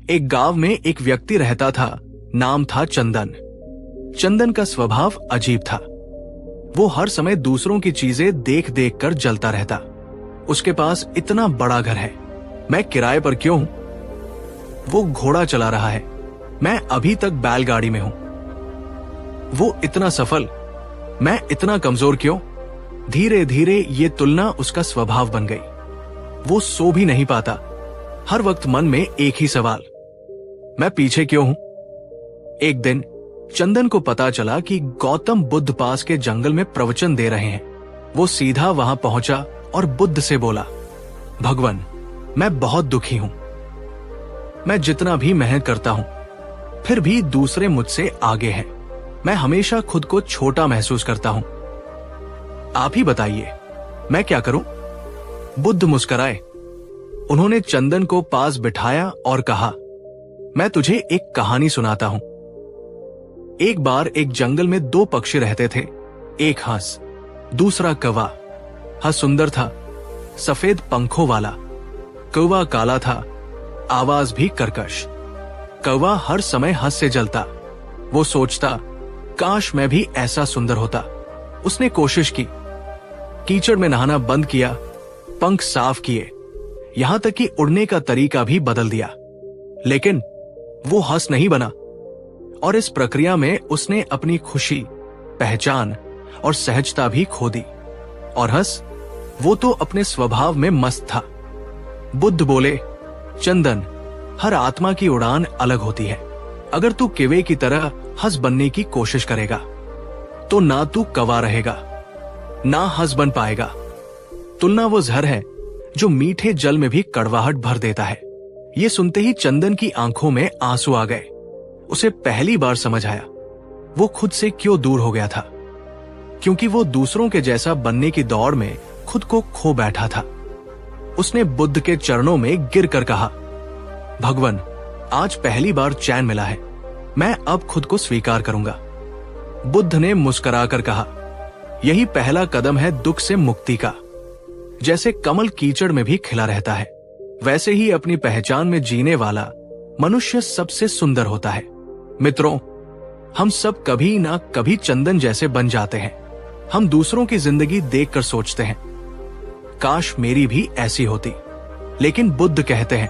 एक गांव में एक व्यक्ति रहता था। नाम था चंदन। चंदन का स्वभाव अजीब था। वो हर समय दूसरों की चीजें देख देख कर जलता रहता। उसके पास इतना बड़ा घर है, मैं किराए पर क्यों हूं? वो घोड़ा चला रहा है, मैं अभी तक बैलगाड़ी में हूं। वो इतना सफल, मैं इतना कमजोर क्यों? धीरे धीरे ये तुलना उसका स्वभाव बन गई। वो सो भी नहीं पाता। हर वक्त मन में एक ही सवाल, मैं पीछे क्यों हूं? एक दिन चंदन को पता चला कि गौतम बुद्ध पास के जंगल में प्रवचन दे रहे हैं। वो सीधा वहां पहुंचा और बुद्ध से बोला, भगवान, मैं बहुत दुखी हूं। मैं जितना भी मेहनत करता हूं, फिर भी दूसरे मुझसे आगे हैं। मैं हमेशा खुद को छोटा महसूस करता हूं। आप ही बताइए, मैं क्या करूं? बुद्ध मुस्कुराए। उन्होंने चंदन को पास बिठाया और कहा, मैं तुझे एक कहानी सुनाता हूं। एक बार एक जंगल में दो पक्षी रहते थे, एक हंस, दूसरा कौवा। हंस सुंदर था, सफेद पंखों वाला। कौवा काला था, आवाज भी कर्कश। कौवा हर समय हंस से जलता। वो सोचता, काश मैं भी ऐसा सुंदर होता। उसने कोशिश की, कीचड़ में नहाना बंद किया, पंख साफ किए, यहां तक कि उड़ने का तरीका भी बदल दिया, लेकिन वो हंस नहीं बना। और इस प्रक्रिया में उसने अपनी खुशी, पहचान और सहजता भी खो दी। और हंस, वो तो अपने स्वभाव में मस्त था। बुद्ध बोले, चंदन, हर आत्मा की उड़ान अलग होती है। अगर तू कौवे की तरह हंस बनने की कोशिश करेगा तो ना तू कौवा रहेगा, ना हंस बन पाएगा। तुलना वो जहर है जो मीठे जल में भी कड़वाहट भर देता है। ये सुनते ही चंदन की आंखों में आंसू आ गए। उसे पहली बार समझ आया वो खुद से क्यों दूर हो गया था, क्योंकि वो दूसरों के जैसा बनने की दौड़ में खुद को खो बैठा था। उसने बुद्ध के चरणों में गिरकर कहा, भगवान, आज पहली बार चैन मिला है। मैं अब खुद को स्वीकार करूंगा। बुद्ध ने मुस्कुराकर कहा, यही पहला कदम है दुख से मुक्ति का। जैसे कमल कीचड़ में भी खिला रहता है, वैसे ही अपनी पहचान में जीने वाला मनुष्य सबसे सुंदर होता है। मित्रों, हम सब कभी ना कभी चंदन जैसे बन जाते हैं। हम दूसरों की जिंदगी देखकर सोचते हैं, काश मेरी भी ऐसी होती। लेकिन बुद्ध कहते हैं,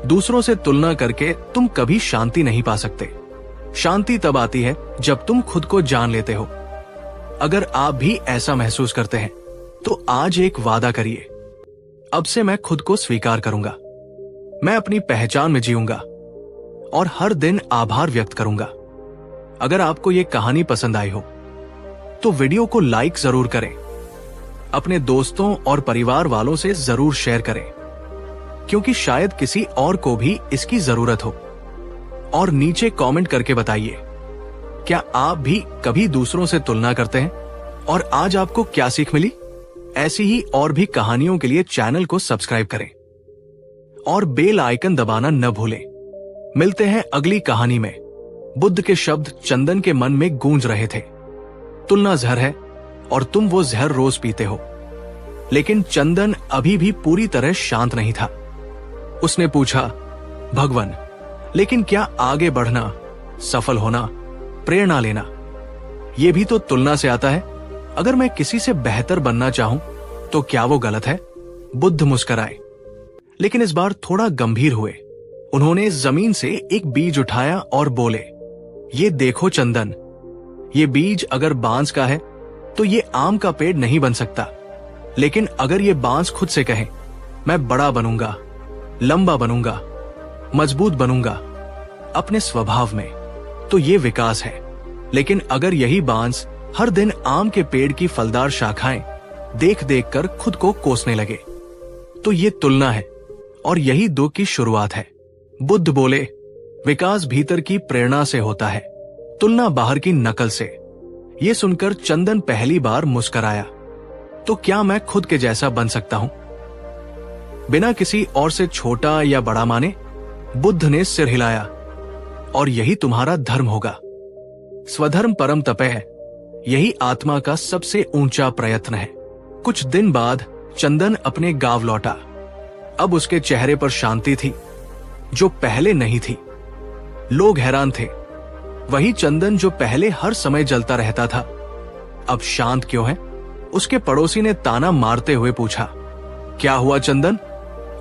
दूसरों से तुलना करके तुम कभी शांति नहीं पा सकते। शांति तब आती है जब तुम खुद को जान लेते हो। अगर आप भी ऐसा महसूस करते हैं तो आज एक वादा करिए, अब से मैं खुद को स्वीकार करूंगा। मैं अपनी पहचान में जीऊंगा और हर दिन आभार व्यक्त करूंगा। अगर आपको ये कहानी पसंद आई हो तो वीडियो को लाइक जरूर करें। अपने दोस्तों और परिवार वालों से जरूर शेयर करें, क्योंकि शायद किसी और को भी इसकी जरूरत हो। और नीचे कमेंट करके बताइए, क्या आप भी कभी दूसरों से तुलना करते हैं और आज आपको क्या सीख मिली? ऐसी ही और भी कहानियों के लिए चैनल को सब्सक्राइब करें और बेल आइकन दबाना न भूलें। मिलते हैं अगली कहानी में। बुद्ध के शब्द चंदन के मन में गूंज रहे थे, तुलना जहर है और तुम वो जहर रोज पीते हो। लेकिन चंदन अभी भी पूरी तरह शांत नहीं था। उसने पूछा, भगवान, लेकिन क्या आगे बढ़ना, सफल होना, प्रेरणा लेना, ये भी तो तुलना से आता है? अगर मैं किसी से बेहतर बनना चाहूं तो क्या वो गलत है? बुद्ध मुस्कुराए, लेकिन इस बार थोड़ा गंभीर हुए। उन्होंने जमीन से एक बीज उठाया और बोले, ये देखो चंदन, ये बीज अगर बांस का है तो ये आम का पेड़ नहीं बन सकता। लेकिन अगर ये बांस खुद से कहे, मैं बड़ा बनूंगा, लंबा बनूंगा, मजबूत बनूंगा अपने स्वभाव में, तो ये विकास है। लेकिन अगर यही बांस हर दिन आम के पेड़ की फलदार शाखाएं देख देख कर खुद को कोसने लगे, तो ये तुलना है और यही दुख की शुरुआत है। बुद्ध बोले, विकास भीतर की प्रेरणा से होता है, तुलना बाहर की नकल से। ये सुनकर चंदन पहली बार मुस्कुराया। तो क्या मैं खुद के जैसा बन सकता हूं, बिना किसी और से छोटा या बड़ा माने? बुद्ध ने सिर हिलाया, और यही तुम्हारा धर्म होगा। स्वधर्म परम तपः है, यही आत्मा का सबसे ऊंचा प्रयत्न है। कुछ दिन बाद चंदन अपने गांव लौटा। अब उसके चेहरे पर शांति थी। जो पहले नहीं थी। लोग हैरान थे। वही चंदन जो पहले हर समय जलता रहता था, अब शांत क्यों है? उसके पड़ोसी ने ताना मारते हुए पूछा, क्या हुआ चंदन,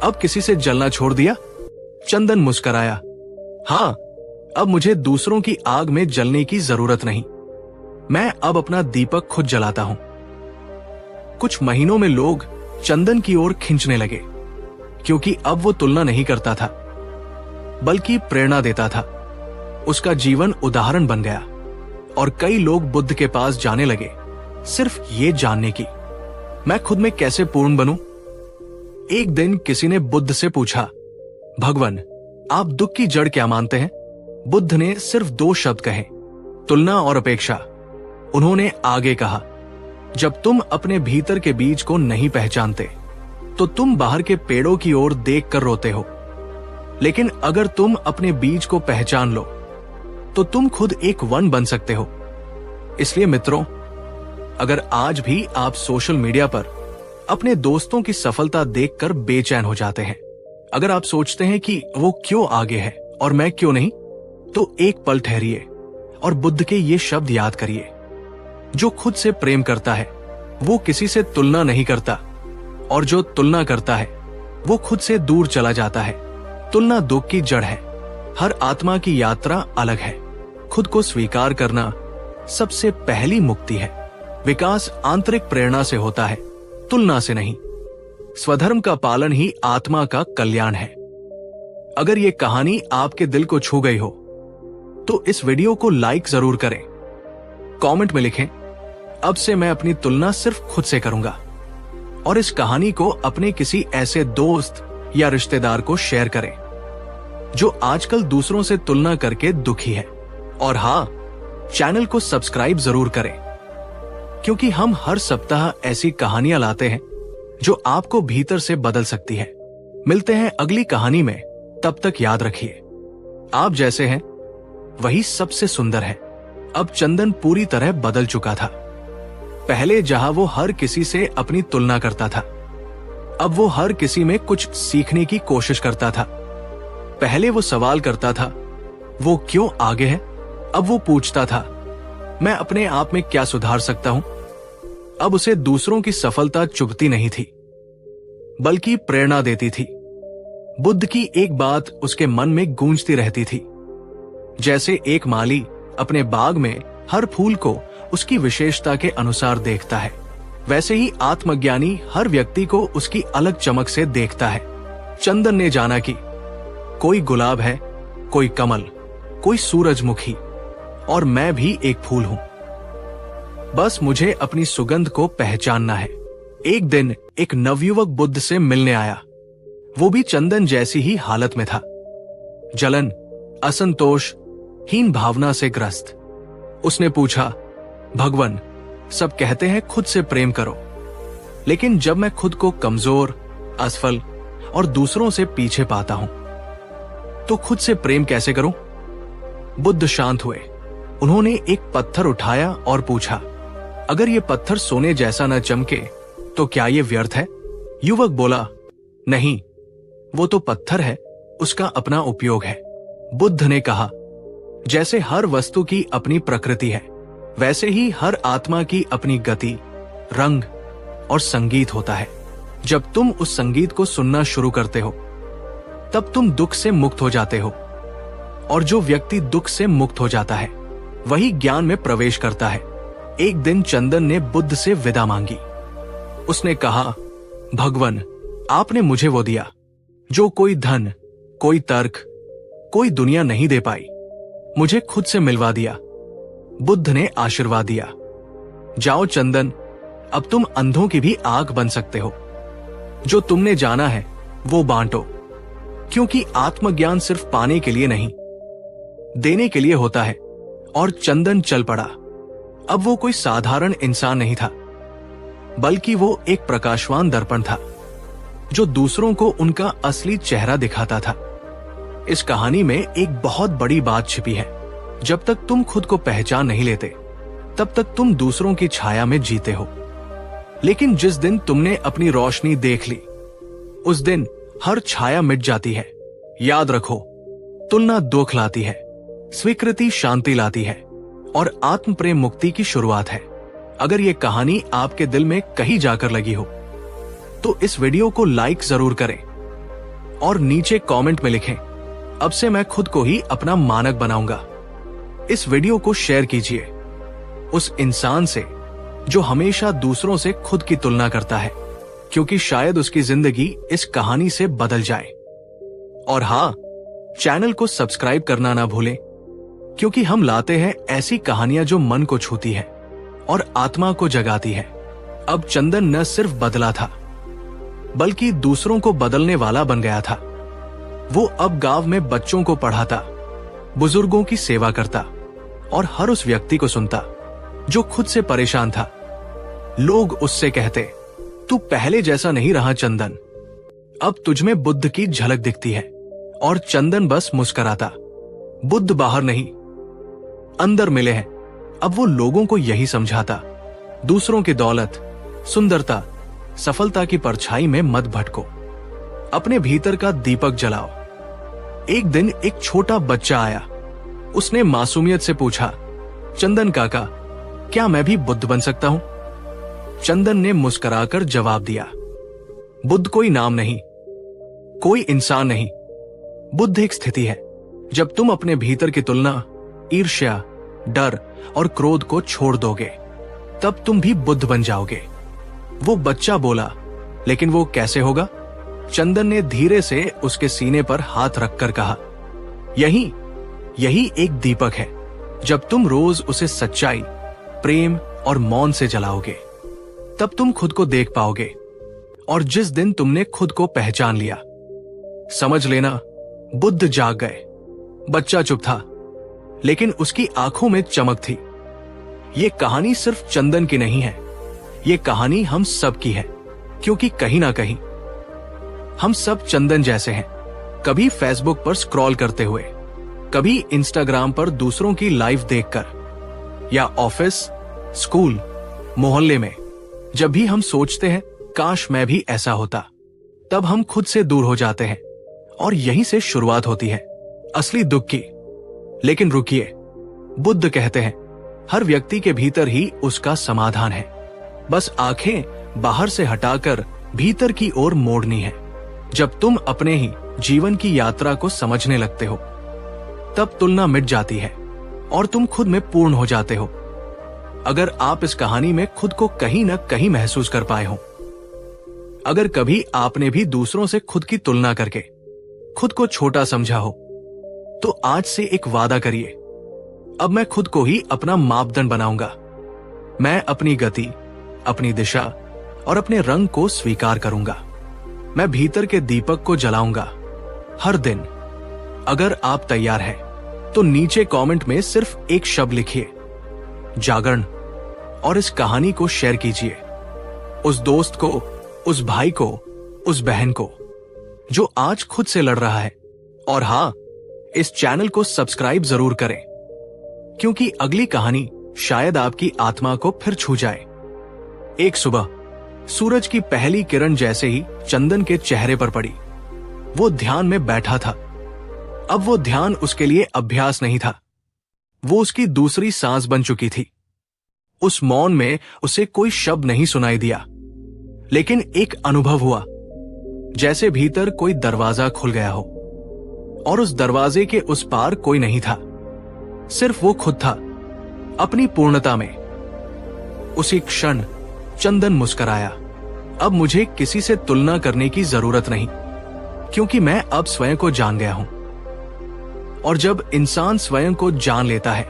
अब किसी से जलना छोड़ दिया? चंदन मुस्कुराया, हाँ, अब मुझे दूसरों की आग में जलने की जरूरत नहीं। मैं अब अपना दीपक खुद जलाता हूं। कुछ महीनों में लोग चंदन की ओर खींचने लगे, क्योंकि अब वो तुलना नहीं करता था, बल्कि प्रेरणा देता था। उसका जीवन उदाहरण बन गया और कई लोग बुद्ध के पास जाने लगे, सिर्फ ये जानने की, मैं खुद में कैसे पूर्ण बनूं। एक दिन किसी ने बुद्ध से पूछा, भगवान, आप दुख की जड़ क्या मानते हैं? बुद्ध ने सिर्फ 2 शब्द कहे, तुलना और अपेक्षा। उन्होंने आगे कहा, जब तुम अपने भीतर के बीज को नहीं पहचानते तो तुम बाहर के पेड़ों की ओर देख कर रोते हो, लेकिन अगर तुम अपने बीज को पहचान लो तो तुम खुद एक वन बन सकते हो। इसलिए मित्रों, अगर आज भी आप सोशल मीडिया पर अपने दोस्तों की सफलता देखकर बेचैन हो जाते हैं, अगर आप सोचते हैं कि वो क्यों आगे है और मैं क्यों नहीं, तो एक पल ठहरिए और बुद्ध के ये शब्द याद करिए, जो खुद से प्रेम करता है वो किसी से तुलना नहीं करता, और जो तुलना करता है वो खुद से दूर चला जाता है। तुलना दुख की जड़ है। हर आत्मा की यात्रा अलग है। खुद को स्वीकार करना सबसे पहली मुक्ति है। विकास आंतरिक प्रेरणा से होता है, तुलना से नहीं। स्वधर्म का पालन ही आत्मा का कल्याण है। अगर ये कहानी आपके दिल को छू गई हो तो इस वीडियो को लाइक जरूर करें। कमेंट में लिखें, अब से मैं अपनी तुलना सिर्फ खुद से करूंगा, और इस कहानी को अपने किसी ऐसे दोस्त या रिश्तेदार को शेयर करें जो आजकल दूसरों से तुलना करके दुखी है। और हाँ, चैनल को सब्सक्राइब जरूर करें, क्योंकि हम हर सप्ताह ऐसी कहानियां लाते हैं जो आपको भीतर से बदल सकती है। मिलते हैं अगली कहानी में, तब तक याद रखिए, आप जैसे हैं वही सबसे सुंदर है। अब चंदन पूरी तरह बदल चुका था। पहले जहां वो हर किसी से अपनी तुलना करता था, अब वो हर किसी में कुछ सीखने की कोशिश करता था। पहले वो सवाल करता था, वो क्यों आगे है? अब वो पूछता था, मैं अपने आप में क्या सुधार सकता हूं? अब उसे दूसरों की सफलता चुभती नहीं थी, बल्कि प्रेरणा देती थी। बुद्ध की एक बात उसके मन में गूंजती रहती थी, जैसे एक माली अपने बाग में हर फूल को उसकी विशेषता के अनुसार देखता है, वैसे ही आत्मज्ञानी हर व्यक्ति को उसकी अलग चमक से देखता है। चंदन ने जाना कि कोई गुलाब है, कोई कमल, कोई सूरजमुखी, और मैं भी एक फूल हूं। बस मुझे अपनी सुगंध को पहचानना है। एक दिन एक नवयुवक बुद्ध से मिलने आया। वो भी चंदन जैसी ही हालत में था, जलन, असंतोष, हीन भावना से ग्रस्त। उसने पूछा, भगवान, सब कहते हैं खुद से प्रेम करो, लेकिन जब मैं खुद को कमजोर, असफल और दूसरों से पीछे पाता हूं, तो खुद से प्रेम कैसे करूं? बुद्ध शांत हुए। उन्होंने एक पत्थर उठाया और पूछा, अगर ये पत्थर सोने जैसा न चमके तो क्या ये व्यर्थ है? युवक बोला, नहीं, वो तो पत्थर है, उसका अपना उपयोग है। बुद्ध ने कहा, जैसे हर वस्तु की अपनी प्रकृति है, वैसे ही हर आत्मा की अपनी गति, रंग और संगीत होता है। जब तुम उस संगीत को सुनना शुरू करते हो, तब तुम दुख से मुक्त हो जाते हो, और जो व्यक्ति दुख से मुक्त हो जाता है वही ज्ञान में प्रवेश करता है। एक दिन चंदन ने बुद्ध से विदा मांगी। उसने कहा, भगवान, आपने मुझे वो दिया जो कोई धन, कोई तर्क, कोई दुनिया नहीं दे पाई। मुझे खुद से मिलवा दिया। बुद्ध ने आशीर्वाद दिया, जाओ चंदन, अब तुम अंधों की भी आंख बन सकते हो। जो तुमने जाना है वो बांटो, क्योंकि आत्मज्ञान सिर्फ पाने के लिए नहीं, देने के लिए होता है। और चंदन चल पड़ा। अब वो कोई साधारण इंसान नहीं था, बल्कि वो एक प्रकाशवान दर्पण था, जो दूसरों को उनका असली चेहरा दिखाता था। इस कहानी में एक बहुत बड़ी बात छिपी है। जब तक तुम खुद को पहचान नहीं लेते, तब तक तुम दूसरों की छाया में जीते हो। लेकिन जिस दिन तुमने अपनी रोशनी देख ली, उस दिन हर छाया मिट जाती है। याद रखो, तुलना दुख लाती है, स्वीकृति शांति लाती है और आत्म प्रेम मुक्ति की शुरुआत है। अगर ये कहानी आपके दिल में कहीं जाकर लगी हो तो इस वीडियो को लाइक जरूर करें और नीचे कमेंट में लिखें, अब से मैं खुद को ही अपना मानक बनाऊंगा। इस वीडियो को शेयर कीजिए उस इंसान से जो हमेशा दूसरों से खुद की तुलना करता है, क्योंकि शायद उसकी जिंदगी इस कहानी से बदल जाए। और हाँ, चैनल को सब्सक्राइब करना ना भूलें, क्योंकि हम लाते हैं ऐसी कहानियां जो मन को छूती है और आत्मा को जगाती है। अब चंदन न सिर्फ बदला था, बल्कि दूसरों को बदलने वाला बन गया था। वो अब गांव में बच्चों को पढ़ाता, बुजुर्गों की सेवा करता और हर उस व्यक्ति को सुनता जो खुद से परेशान था। लोग उससे कहते, तू पहले जैसा नहीं रहा चंदन, अब तुझमें बुद्ध की झलक दिखती है। और चंदन बस मुस्कुराता। बुद्ध बाहर नहीं, अंदर मिले हैं। अब वो लोगों को यही समझाता, दूसरों की दौलत, सुंदरता, सफलता की परछाई में मत भटको, अपने भीतर का दीपक जलाओ। एक दिन एक छोटा बच्चा आया। उसने मासूमियत से पूछा, चंदन काका, क्या मैं भी बुद्ध बन सकता हूं? चंदन ने मुस्कुराकर जवाब दिया, बुद्ध कोई नाम नहीं, कोई इंसान नहीं। बुद्ध एक स्थिति है। जब तुम अपने भीतर की तुलना, ईर्ष्या, डर और क्रोध को छोड़ दोगे, तब तुम भी बुद्ध बन जाओगे। वो बच्चा बोला, लेकिन वो कैसे होगा? चंदन ने धीरे से उसके सीने पर हाथ रखकर कहा, यही एक दीपक है। जब तुम रोज उसे सच्चाई, प्रेम और मौन से जलाओगे, तब तुम खुद को देख पाओगे। और जिस दिन तुमने खुद को पहचान लिया, समझ लेना बुद्ध जाग गए। बच्चा चुप था, लेकिन उसकी आंखों में चमक थी। ये कहानी सिर्फ चंदन की नहीं है, ये कहानी हम सब की है, क्योंकि कहीं ना कहीं हम सब चंदन जैसे हैं। कभी फेसबुक पर स्क्रॉल करते हुए, कभी इंस्टाग्राम पर दूसरों की लाइफ देखकर, या ऑफिस, स्कूल, मोहल्ले में जब भी हम सोचते हैं काश मैं भी ऐसा होता, तब हम खुद से दूर हो जाते हैं। और यहीं से शुरुआत होती है असली दुख की। लेकिन रुकिए, बुद्ध कहते हैं हर व्यक्ति के भीतर ही उसका समाधान है, बस आंखें बाहर से हटाकर भीतर की ओर मोड़नी है। जब तुम अपने ही जीवन की यात्रा को समझने लगते हो, तब तुलना मिट जाती है और तुम खुद में पूर्ण हो जाते हो। अगर आप इस कहानी में खुद को कहीं न कहीं महसूस कर पाए हो, अगर कभी आपने भी दूसरों से खुद की तुलना करके खुद को छोटा समझा हो, तो आज से एक वादा करिए, अब मैं खुद को ही अपना मापदंड बनाऊंगा। मैं अपनी गति, अपनी दिशा और अपने रंग को स्वीकार करूंगा। मैं भीतर के दीपक को जलाऊंगा हर दिन। अगर आप तैयार हैं, तो नीचे कमेंट में सिर्फ एक शब्द लिखिए, जागरण, और इस कहानी को शेयर कीजिए उस दोस्त को, उस भाई को, उस बहन को जो आज खुद से लड़ रहा है। और हाँ, इस चैनल को सब्सक्राइब जरूर करें, क्योंकि अगली कहानी शायद आपकी आत्मा को फिर छू जाए। एक सुबह सूरज की पहली किरण जैसे ही चंदन के चेहरे पर पड़ी, वो ध्यान में बैठा था। अब वो ध्यान उसके लिए अभ्यास नहीं था, वो उसकी दूसरी सांस बन चुकी थी। उस मौन में उसे कोई शब्द नहीं सुनाई दिया, लेकिन एक अनुभव हुआ, जैसे भीतर कोई दरवाजा खुल गया हो और उस दरवाजे के उस पार कोई नहीं था, सिर्फ वो खुद था, अपनी पूर्णता में। उसी क्षण चंदन मुस्कुराया, अब मुझे किसी से तुलना करने की जरूरत नहीं, क्योंकि मैं अब स्वयं को जान गया हूं। और जब इंसान स्वयं को जान लेता है,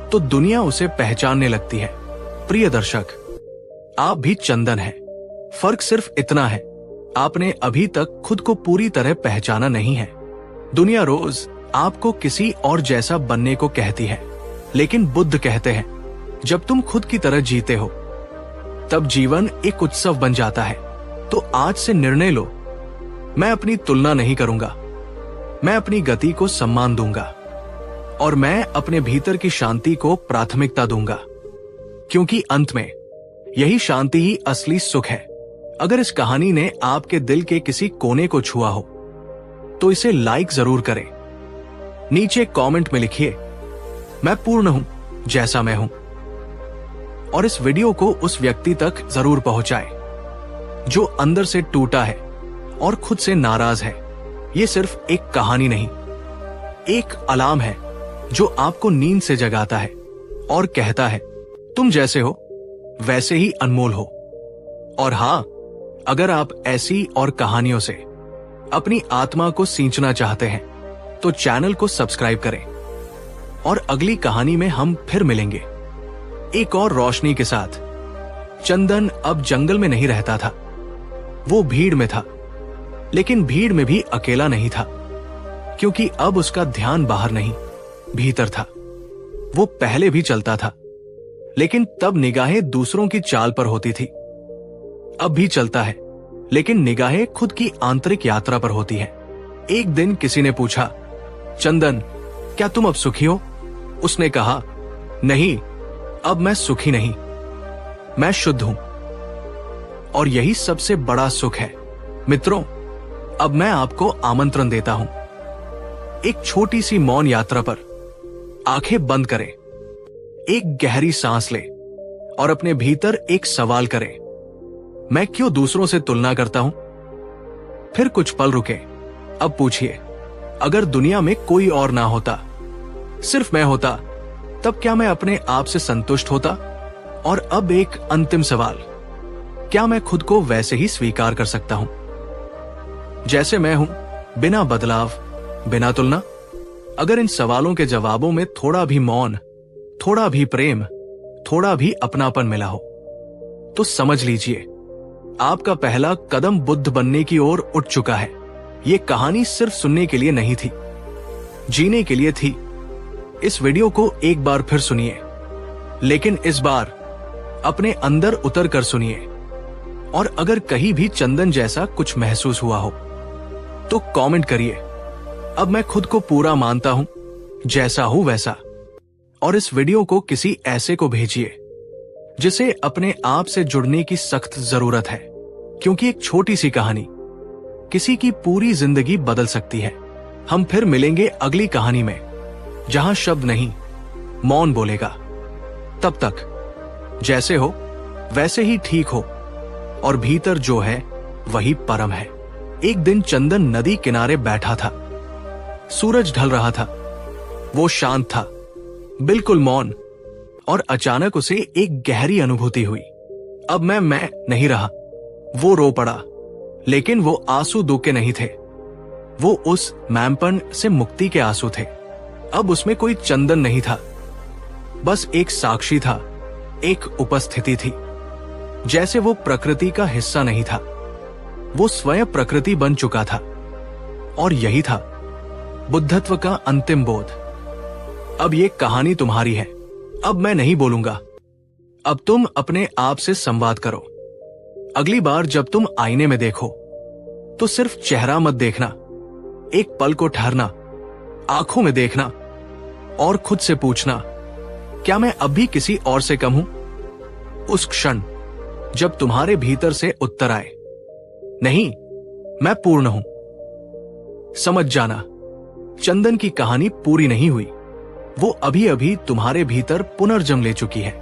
तो दुनिया उसे पहचानने लगती है। प्रिय दर्शक, आप भी चंदन हैं, फर्क सिर्फ इतना है, आपने अभी तक खुद को पूरी तरह पहचाना नहीं है। दुनिया रोज आपको किसी और जैसा बनने को कहती है, लेकिन बुद्ध कहते हैं जब तुम खुद की तरह जीते हो, तब जीवन एक उत्सव बन जाता है। तो आज से निर्णय लो, मैं अपनी तुलना नहीं करूंगा, मैं अपनी गति को सम्मान दूंगा और मैं अपने भीतर की शांति को प्राथमिकता दूंगा, क्योंकि अंत में यही शांति ही असली सुख है। अगर इस कहानी ने आपके दिल के किसी कोने को छुआ हो, तो इसे लाइक जरूर करें। नीचे कमेंट में लिखिए, मैं पूर्ण हूं जैसा मैं हूं। और इस वीडियो को उस व्यक्ति तक जरूर पहुंचाएं जो अंदर से टूटा है और खुद से नाराज है। ये सिर्फ एक कहानी नहीं, एक अलार्म है जो आपको नींद से जगाता है और कहता है तुम जैसे हो वैसे ही अनमोल हो। और हां, अगर आप ऐसी और कहानियों से अपनी आत्मा को सींचना चाहते हैं तो चैनल को सब्सक्राइब करें। और अगली कहानी में हम फिर मिलेंगे एक और रोशनी के साथ। चंदन अब जंगल में नहीं रहता था, वो भीड़ में था। लेकिन भीड़ में भी अकेला नहीं था, क्योंकि अब उसका ध्यान बाहर नहीं भीतर था। वो पहले भी चलता था, लेकिन तब निगाहें दूसरों की चाल पर होती थी। अब भी चलता है, लेकिन निगाहें खुद की आंतरिक यात्रा पर होती है। एक दिन किसी ने पूछा, चंदन क्या तुम अब सुखी हो? उसने कहा, नहीं, अब मैं सुखी नहीं, मैं शुद्ध हूं। और यही सबसे बड़ा सुख है। मित्रों, अब मैं आपको आमंत्रण देता हूं एक छोटी सी मौन यात्रा पर। आंखें बंद करें, एक गहरी सांस लें और अपने भीतर एक सवाल करें, मैं क्यों दूसरों से तुलना करता हूं? फिर कुछ पल रुके। अब पूछिए, अगर दुनिया में कोई और ना होता, सिर्फ मैं होता, तब क्या मैं अपने आप से संतुष्ट होता? और अब एक अंतिम सवाल, क्या मैं खुद को वैसे ही स्वीकार कर सकता हूं जैसे मैं हूं, बिना बदलाव, बिना तुलना? अगर इन सवालों के जवाबों में थोड़ा भी मौन, थोड़ा भी प्रेम, थोड़ा भी अपनापन मिला हो, तो समझ लीजिए आपका पहला कदम बुद्ध बनने की ओर उठ चुका है। यह कहानी सिर्फ सुनने के लिए नहीं थी, जीने के लिए थी। इस वीडियो को एक बार फिर सुनिए, लेकिन इस बार अपने अंदर उतर कर सुनिए। और अगर कहीं भी चंदन जैसा कुछ महसूस हुआ हो तो कमेंट करिए, अब मैं खुद को पूरा मानता हूं, जैसा हूं वैसा। और इस वीडियो को किसी ऐसे को भेजिए जिसे अपने आप से जुड़ने की सख्त जरूरत है, क्योंकि एक छोटी सी कहानी किसी की पूरी जिंदगी बदल सकती है। हम फिर मिलेंगे अगली कहानी में, जहां शब्द नहीं, मौन बोलेगा। तब तक जैसे हो वैसे ही ठीक हो, और भीतर जो है वही परम है। एक दिन चंदन नदी किनारे बैठा था। सूरज ढल रहा था। वो शांत था, बिल्कुल मौन। और अचानक उसे एक गहरी अनुभूति हुई। अब मैं नहीं रहा। वो रो पड़ा, लेकिन वो आंसू दुख के नहीं थे। वो उस मैमपन से मुक्ति के आंसू थे। अब उसमें कोई चंदन नहीं था, बस एक साक्षी था, एक उपस्थिति थी। जैसे वो प्रकृति का हिस्सा नहीं था, वो स्वयं प्रकृति बन चुका था। और यही था बुद्धत्व का अंतिम बोध। अब ये कहानी तुम्हारी है। अब मैं नहीं बोलूंगा, अब तुम अपने आप से संवाद करो। अगली बार जब तुम आईने में देखो तो सिर्फ चेहरा मत देखना, एक पल को ठहरना, आंखों में देखना और खुद से पूछना, क्या मैं अब भी किसी और से कम हूं? उस क्षण जब तुम्हारे भीतर से उत्तर आए, नहीं, मैं पूर्ण हूं, समझ जाना चंदन की कहानी पूरी नहीं हुई। वो अभी अभी तुम्हारे भीतर पुनर्जन्म ले चुकी है।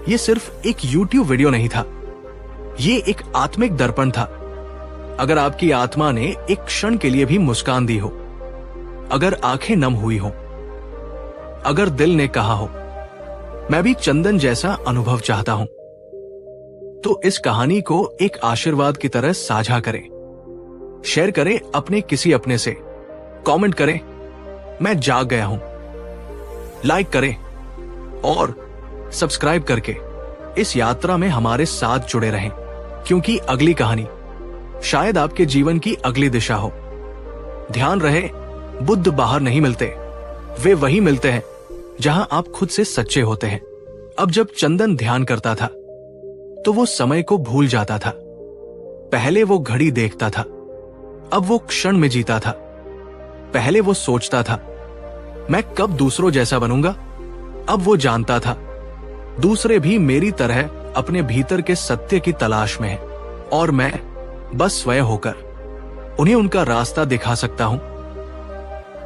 ये सिर्फ एक YouTube वीडियो नहीं था, ये एक आत्मिक दर्पण था। अगर आपकी आत्मा ने एक क्षण के लिए भी मुस्कान दी हो, अगर आंखें नम हुई हो, अगर दिल ने कहा हो, मैं भी चंदन जैसा अनुभव चाहता हूं, तो इस कहानी को एक आशीर्वाद की तरह साझा करें, शेयर करें अपने किसी अपने से, कमेंट करें, मैं जाग गया हूं, लाइक करें और सब्सक्राइब करके इस यात्रा में हमारे साथ जुड़े रहें, क्योंकि अगली कहानी शायद आपके जीवन की अगली दिशा हो। ध्यान रहे, बुद्ध बाहर नहीं मिलते, वे वही मिलते हैं जहां आप खुद से सच्चे होते हैं। अब जब चंदन ध्यान करता था तो वो समय को भूल जाता था। पहले वो घड़ी देखता था, अब वो क्षण में जीता था। पहले वो सोचता था, मैं कब दूसरों जैसा बनूंगा, अब वो जानता था दूसरे भी मेरी तरह अपने भीतर के सत्य की तलाश में हैं, और मैं बस स्वयं होकर उन्हें उनका रास्ता दिखा सकता हूं।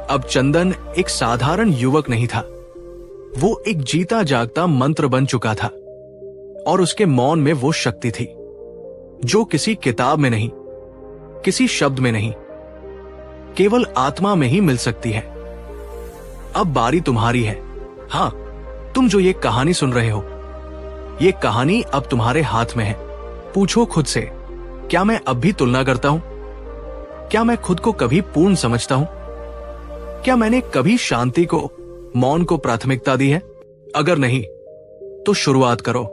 अब चंदन एक साधारण युवक नहीं था, वो एक जीता जागता मंत्र बन चुका था। और उसके मौन में वो शक्ति थी जो किसी किताब में नहीं, किसी शब्द में नहीं, केवल आत्मा में ही मिल सकती है। अब बारी तुम्हारी है। हां, तुम जो ये कहानी सुन रहे हो, ये कहानी अब तुम्हारे हाथ में है। पूछो खुद से, क्या मैं अब भी तुलना करता हूं? क्या मैं खुद को कभी पूर्ण समझता हूं? क्या मैंने कभी शांति को, मौन को प्राथमिकता दी है? अगर नहीं, तो शुरुआत करो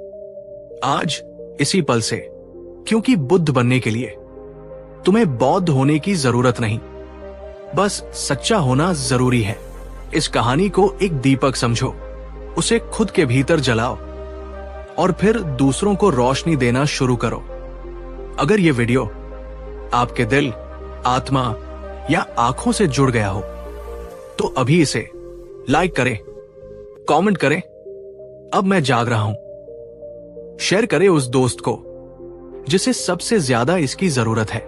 आज, इसी पल से। क्योंकि बुद्ध बनने के लिए तुम्हें बौद्ध होने की जरूरत नहीं, बस सच्चा होना जरूरी है। इस कहानी को एक दीपक समझो, उसे खुद के भीतर जलाओ और फिर दूसरों को रोशनी देना शुरू करो। अगर यह वीडियो आपके दिल, आत्मा या आंखों से जुड़ गया हो तो अभी इसे लाइक करें, कमेंट करें, अब मैं जाग रहा हूं। शेयर करें उस दोस्त को जिसे सबसे ज्यादा इसकी जरूरत है।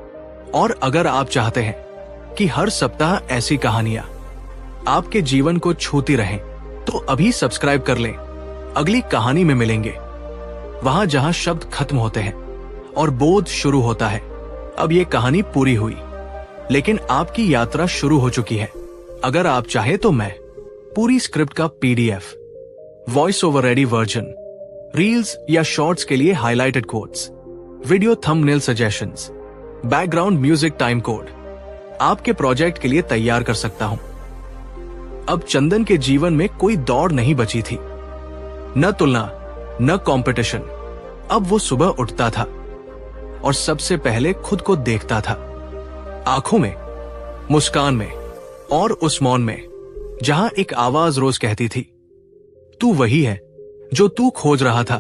और अगर आप चाहते हैं कि हर सप्ताह ऐसी कहानियां आपके जीवन को छूती रहें, तो अभी सब्सक्राइब कर लें। अगली कहानी में मिलेंगे वहां जहां शब्द खत्म होते हैं और बोध शुरू होता है। अब ये कहानी पूरी हुई, लेकिन आपकी यात्रा शुरू हो चुकी है। अगर आप चाहे तो मैं पूरी स्क्रिप्ट का PDF, voice over ready version, reels या शॉर्ट्स के लिए highlighted quotes, video thumbnail suggestions, background music time code आपके प्रोजेक्ट के लिए तैयार कर सकता हूं। अब चंदन के जीवन में कोई दौड़ नहीं बची थी, न तुलना, न कंपटीशन। अब वो सुबह उठता था और सबसे पहले खुद को देखता था, आंखों में, मुस्कान में और उस मौन में जहां एक आवाज रोज कहती थी, तू वही है जो तू खोज रहा था।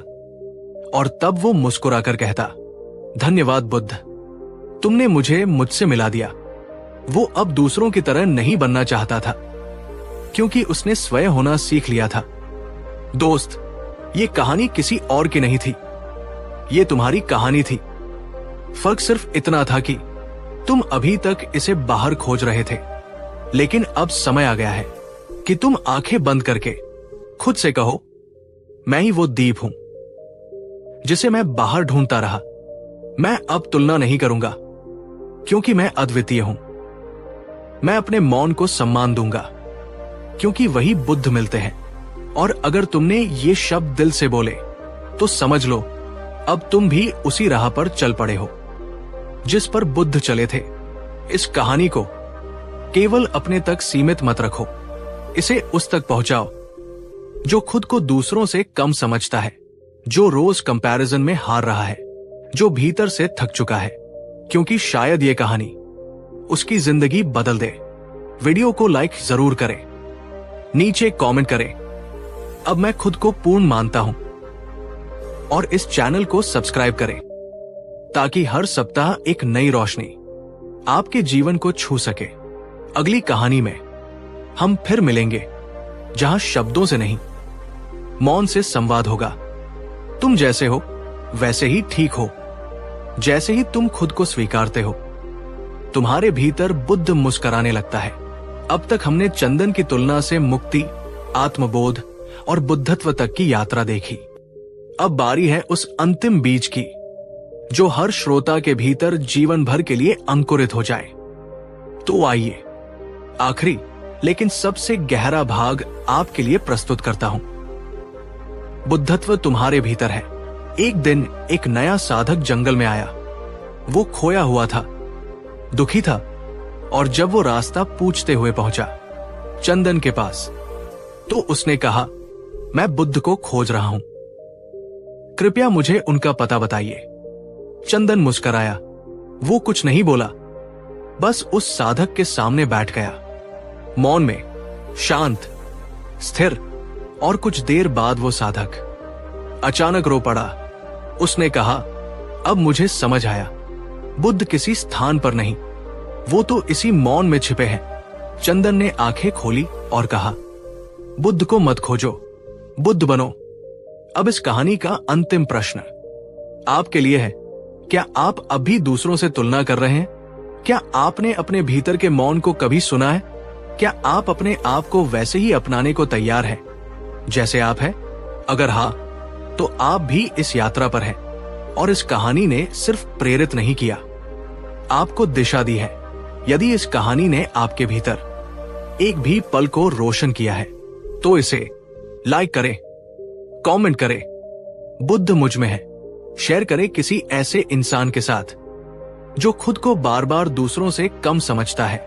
और तब वो मुस्कुराकर कहता, धन्यवाद बुद्ध, तुमने मुझे मुझसे मिला दिया। वो अब दूसरों की तरह नहीं बनना चाहता था, क्योंकि उसने स्वयं होना सीख लिया था। दोस्त, ये कहानी किसी और की नहीं थी, ये तुम्हारी कहानी थी। फर्क सिर्फ इतना था कि तुम अभी तक इसे बाहर खोज रहे थे, लेकिन अब समय आ गया है कि तुम आंखें बंद करके खुद से कहो, मैं ही वो दीप हूं जिसे मैं बाहर ढूंढता रहा। मैं अब तुलना नहीं करूंगा, क्योंकि मैं अद्वितीय हूं। मैं अपने मौन को सम्मान दूंगा, क्योंकि वही बुद्ध मिलते हैं। और अगर तुमने ये शब्द दिल से बोले, तो समझ लो अब तुम भी उसी राह पर चल पड़े हो जिस पर बुद्ध चले थे। इस कहानी को केवल अपने तक सीमित मत रखो, इसे उस तक पहुंचाओ जो खुद को दूसरों से कम समझता है, जो रोज कंपैरिजन में हार रहा है, जो भीतर से थक चुका है, क्योंकि शायद ये कहानी उसकी जिंदगी बदल दे। वीडियो को लाइक जरूर करें, नीचे कमेंट करें, अब मैं खुद को पूर्ण मानता हूं। और इस चैनल को सब्सक्राइब करें ताकि हर सप्ताह एक नई रोशनी आपके जीवन को छू सके। अगली कहानी में हम फिर मिलेंगे जहां शब्दों से नहीं, मौन से संवाद होगा। तुम जैसे हो वैसे ही ठीक हो, जैसे ही तुम खुद को स्वीकारते हो, तुम्हारे भीतर बुद्ध मुस्कुराने लगता है। अब तक हमने चंदन की तुलना से मुक्ति, आत्मबोध और बुद्धत्व तक की यात्रा देखी। अब बारी है उस अंतिम बीज की जो हर श्रोता के भीतर जीवन भर के लिए अंकुरित हो जाए। तो आइए, आखिरी लेकिन सबसे गहरा भाग आपके लिए प्रस्तुत करता हूं। बुद्धत्व तुम्हारे भीतर है। एक दिन एक नया साधक जंगल में आया। वो खोया हुआ था, दुखी था, और जब वो रास्ता पूछते हुए पहुंचा चंदन के पास, तो उसने कहा, मैं बुद्ध को खोज रहा हूं, कृपया मुझे उनका पता बताइए। चंदन मुस्कुराया। वो कुछ नहीं बोला, बस उस साधक के सामने बैठ गया, मौन में, शांत, स्थिर। और कुछ देर बाद वो साधक अचानक रो पड़ा। उसने कहा, अब मुझे समझ आया, बुद्ध किसी स्थान पर नहीं, वो तो इसी मौन में छिपे हैं। चंदन ने आंखें खोली और कहा, बुद्ध को मत खोजो, बुद्ध बनो। अब इस कहानी का अंतिम प्रश्न आपके लिए है, क्या आप अब भी दूसरों से तुलना कर रहे हैं? क्या आपने अपने भीतर के मौन को कभी सुना है? क्या आप अपने आप को वैसे ही अपनाने को तैयार हैं जैसे आप हैं? अगर हाँ, तो आप भी इस यात्रा पर हैं और इस कहानी ने सिर्फ प्रेरित नहीं किया, आपको दिशा दी है। यदि इस कहानी ने आपके भीतर एक भी पल को रोशन किया है तो इसे लाइक करें, कमेंट करें, बुद्ध मुझ में है, शेयर करें किसी ऐसे इंसान के साथ जो खुद को बार बार दूसरों से कम समझता है,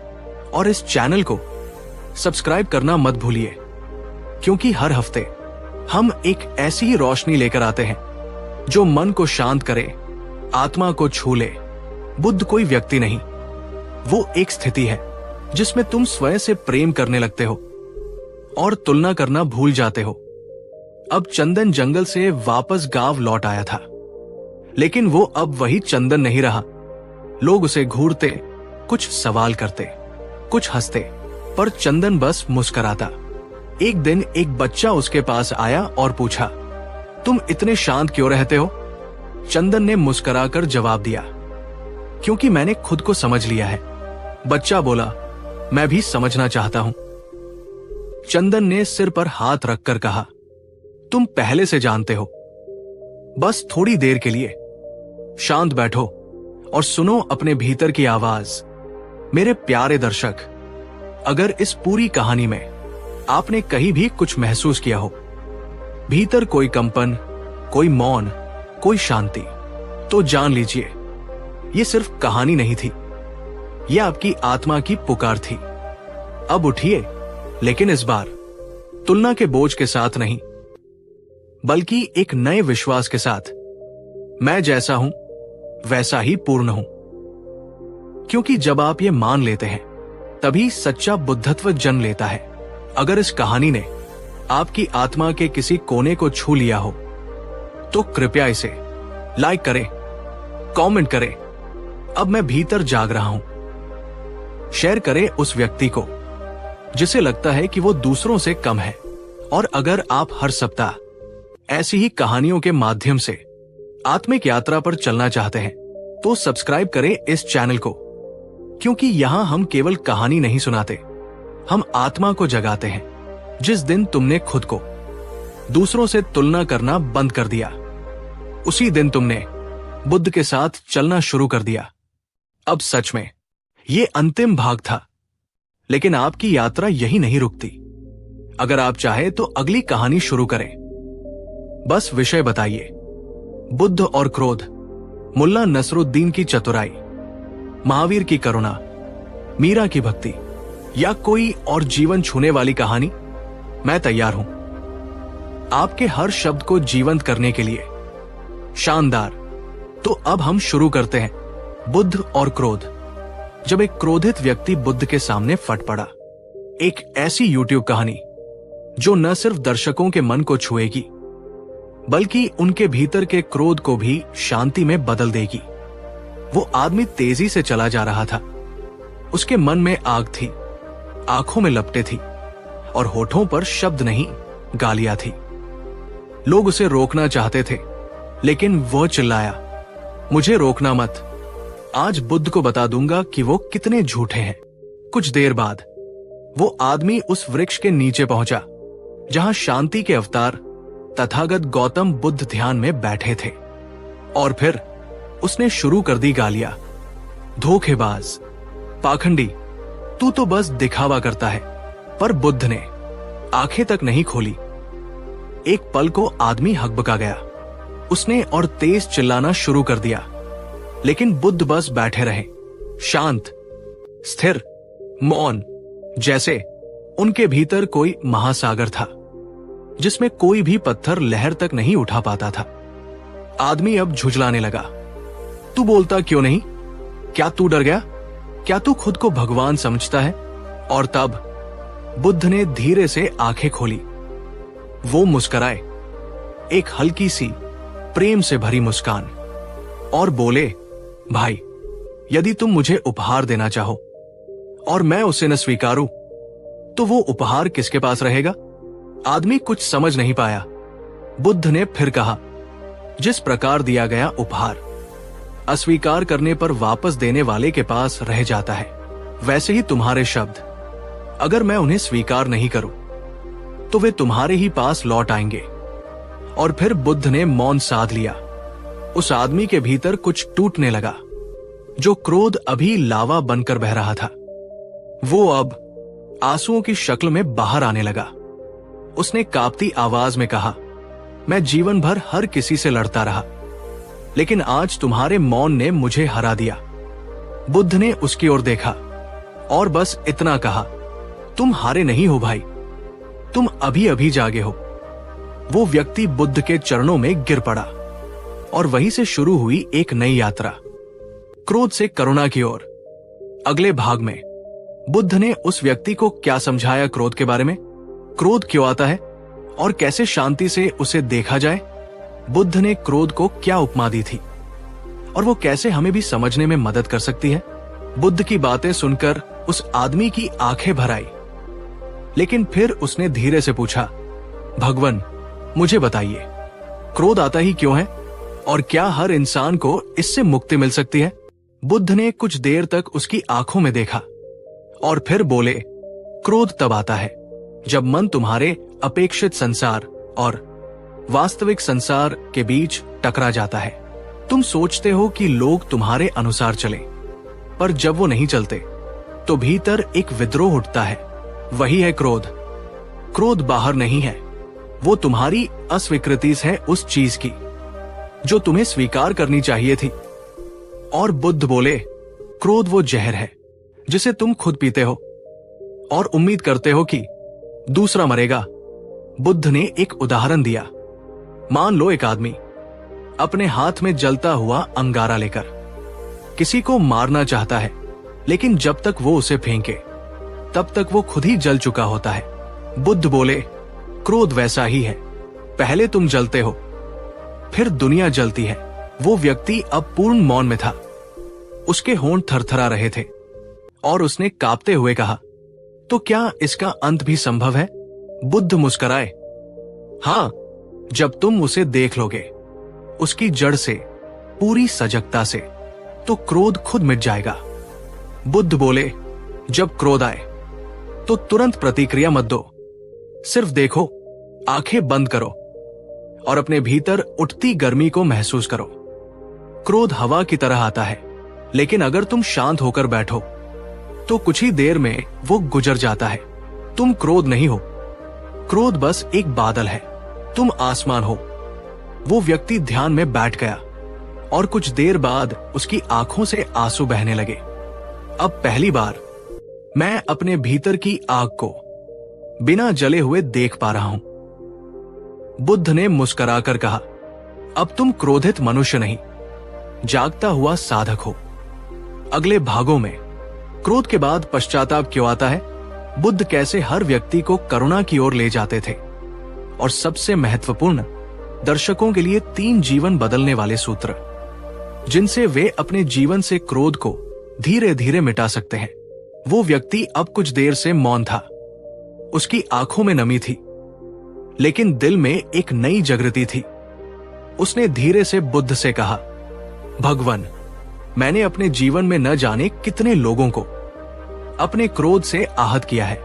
और इस चैनल को सब्सक्राइब करना मत भूलिए, क्योंकि हर हफ्ते हम एक ऐसी ही रोशनी लेकर आते हैं जो मन को शांत करे, आत्मा को छू ले। बुद्ध कोई व्यक्ति नहीं, वो एक स्थिति है जिसमें तुम स्वयं से प्रेम करने लगते हो और तुलना करना भूल जाते हो। अब चंदन जंगल से वापस गांव लौट आया था, लेकिन वो अब वही चंदन नहीं रहा। लोग उसे घूरते, कुछ सवाल करते, कुछ हंसते, पर चंदन बस मुस्कुराता। एक दिन एक बच्चा उसके पास आया और पूछा, तुम इतने शांत क्यों रहते हो? चंदन ने मुस्कुराकर जवाब दिया, क्योंकि मैंने खुद को समझ लिया है। बच्चा बोला, मैं भी समझना चाहता हूं। चंदन ने सिर पर हाथ रखकर कहा, तुम पहले से जानते हो, बस थोड़ी देर के लिए शांत बैठो और सुनो अपने भीतर की आवाज। मेरे प्यारे दर्शक, अगर इस पूरी कहानी में आपने कहीं भी कुछ महसूस किया हो, भीतर कोई कंपन, कोई मौन, कोई शांति, तो जान लीजिए ये सिर्फ कहानी नहीं थी, यह आपकी आत्मा की पुकार थी। अब उठिए, लेकिन इस बार तुलना के बोझ के साथ नहीं, बल्कि एक नए विश्वास के साथ, मैं जैसा हूं वैसा ही पूर्ण हूं। क्योंकि जब आप ये मान लेते हैं, तभी सच्चा बुद्धत्व जन्म लेता है। अगर इस कहानी ने आपकी आत्मा के किसी कोने को छू लिया हो, तो कृपया इसे लाइक करें, कमेंट करें, अब मैं भीतर जाग रहा हूं। शेयर करें उस व्यक्ति को जिसे लगता है कि वो दूसरों से कम है। और अगर आप हर सप्ताह ऐसी ही कहानियों के माध्यम से आत्मिक यात्रा पर चलना चाहते हैं, तो सब्सक्राइब करें इस चैनल को, क्योंकि यहां हम केवल कहानी नहीं सुनाते, हम आत्मा को जगाते हैं। जिस दिन तुमने खुद को दूसरों से तुलना करना बंद कर दिया, उसी दिन तुमने बुद्ध के साथ चलना शुरू कर दिया। अब सच में ये अंतिम भाग था, लेकिन आपकी यात्रा यही नहीं रुकती। अगर आप चाहे तो अगली कहानी शुरू करें। बस विषय बताइए, बुद्ध और क्रोध, मुल्ला नसरुद्दीन की चतुराई, महावीर की करुणा, मीरा की भक्ति, या कोई और जीवन छूने वाली कहानी, मैं तैयार हूं आपके हर शब्द को जीवंत करने के लिए। शानदार। तो अब हम शुरू करते हैं, बुद्ध और क्रोध। जब एक क्रोधित व्यक्ति बुद्ध के सामने फट पड़ा, एक ऐसी YouTube कहानी जो न सिर्फ दर्शकों के मन को छुएगी, बल्कि उनके भीतर के क्रोध को भी शांति में बदल देगी। वो आदमी तेजी से चला जा रहा था, उसके मन में आग थी, आंखों में लपटें थी, और होठों पर शब्द नहीं, गालियां थी। लोग उसे रोकना चाहते थे, लेकिन वह चिल्लाया, मुझे रोकना मत, आज बुद्ध को बता दूंगा कि वो कितने झूठे हैं। कुछ देर बाद वो आदमी उस वृक्ष के नीचे पहुंचा जहां शांति के अवतार तथागत गौतम बुद्ध ध्यान में बैठे थे। और फिर उसने शुरू कर दी गालियां, धोखेबाज, पाखंडी, तू तो बस दिखावा करता है। पर बुद्ध ने आंखें तक नहीं खोली। एक पल को आदमी हकबका गया, उसने और तेज चिल्लाना शुरू कर दिया, लेकिन बुद्ध बस बैठे रहे, शांत, स्थिर, मौन, जैसे उनके भीतर कोई महासागर था जिसमें कोई भी पत्थर लहर तक नहीं उठा पाता था। आदमी अब झुंझलाने लगा, तू बोलता क्यों नहीं? क्या तू डर गया? क्या तू खुद को भगवान समझता है? और तब बुद्ध ने धीरे से आंखें खोली। वो मुस्कुराए, एक हल्की सी प्रेम से भरी मुस्कान, और बोले, भाई, यदि तुम मुझे उपहार देना चाहो और मैं उसे न स्वीकारूं, तो वो उपहार किसके पास रहेगा? आदमी कुछ समझ नहीं पाया। बुद्ध ने फिर कहा, जिस प्रकार दिया गया उपहार अस्वीकार करने पर वापस देने वाले के पास रह जाता है, वैसे ही तुम्हारे शब्द अगर मैं उन्हें स्वीकार नहीं करूं तो वे तुम्हारे ही पास लौट आएंगे। और फिर बुद्ध ने मौन साध लिया। उस आदमी के भीतर कुछ टूटने लगा। जो क्रोध अभी लावा बनकर बह रहा था, वो अब आंसुओं की शक्ल में बाहर आने लगा। उसने कांपती आवाज में कहा, मैं जीवन भर हर किसी से लड़ता रहा, लेकिन आज तुम्हारे मौन ने मुझे हरा दिया। बुद्ध ने उसकी ओर देखा और बस इतना कहा, तुम हारे नहीं हो भाई, तुम अभी अभी जागे हो। वो व्यक्ति बुद्ध के चरणों में गिर पड़ा और वहीं से शुरू हुई एक नई यात्रा, क्रोध से करुणा की ओर। अगले भाग में बुद्ध ने उस व्यक्ति को क्या समझाया क्रोध के बारे में, क्रोध क्यों आता है और कैसे शांति से उसे देखा जाए। बुद्ध ने क्रोध को क्या उपमा दी थी और वो कैसे हमें भी समझने में मदद कर सकती है। बुद्ध की बातें सुनकर उस आदमी की आंखें भर आई, लेकिन फिर उसने धीरे से पूछा, भगवान मुझे बताइए, क्रोध आता ही क्यों है और क्या हर इंसान को इससे मुक्ति मिल सकती है। बुद्ध ने कुछ देर तक उसकी आंखों में देखा और फिर बोले, क्रोध तब आता है जब मन तुम्हारे अपेक्षित संसार और वास्तविक संसार के बीच टकरा जाता है। तुम सोचते हो कि लोग तुम्हारे अनुसार चलें, पर जब वो नहीं चलते तो भीतर एक विद्रोह उठता है। वही है क्रोध। क्रोध बाहर नहीं है, वो तुम्हारी अस्वीकृति है उस चीज की जो तुम्हें स्वीकार करनी चाहिए थी। और बुद्ध बोले, क्रोध वो जहर है जिसे तुम खुद पीते हो और उम्मीद करते हो कि दूसरा मरेगा। बुद्ध ने एक उदाहरण दिया। मान लो एक आदमी अपने हाथ में जलता हुआ अंगारा लेकर किसी को मारना चाहता है, लेकिन जब तक वो उसे फेंके तब तक वो खुद ही जल चुका होता है। बुद्ध बोले, क्रोध वैसा ही है, पहले तुम जलते हो फिर दुनिया जलती है। वो व्यक्ति अब पूर्ण मौन में था। उसके होंठ थरथरा रहे थे और उसने कांपते हुए कहा, तो क्या इसका अंत भी संभव है। बुद्ध मुस्कुराए, हां, जब तुम उसे देख लोगे उसकी जड़ से पूरी सजगता से, तो क्रोध खुद मिट जाएगा। बुद्ध बोले, जब क्रोध आए तो तुरंत प्रतिक्रिया मत दो, सिर्फ देखो, आंखें बंद करो और अपने भीतर उठती गर्मी को महसूस करो। क्रोध हवा की तरह आता है, लेकिन अगर तुम शांत होकर बैठो तो कुछ ही देर में वो गुजर जाता है। तुम क्रोध नहीं हो, क्रोध बस एक बादल है, तुम आसमान हो। वो व्यक्ति ध्यान में बैठ गया और कुछ देर बाद उसकी आंखों से आंसू बहने लगे। अब पहली बार मैं अपने भीतर की आग को बिना जले हुए देख पा रहा हूं। बुद्ध ने मुस्कुराकर कहा, अब तुम क्रोधित मनुष्य नहीं, जागता हुआ साधक हो। अगले भागों में क्रोध के बाद पश्चाताप क्यों आता है, बुद्ध कैसे हर व्यक्ति को करुणा की ओर ले जाते थे, और सबसे महत्वपूर्ण, दर्शकों के लिए 3 जीवन बदलने वाले सूत्र जिनसे वे अपने जीवन से क्रोध को धीरे धीरे मिटा सकते हैं। वो व्यक्ति अब कुछ देर से मौन था। उसकी आंखों में नमी थी, लेकिन दिल में एक नई जागृति थी। उसने धीरे से बुद्ध से कहा, भगवान, मैंने अपने जीवन में न जाने कितने लोगों को अपने क्रोध से आहत किया है,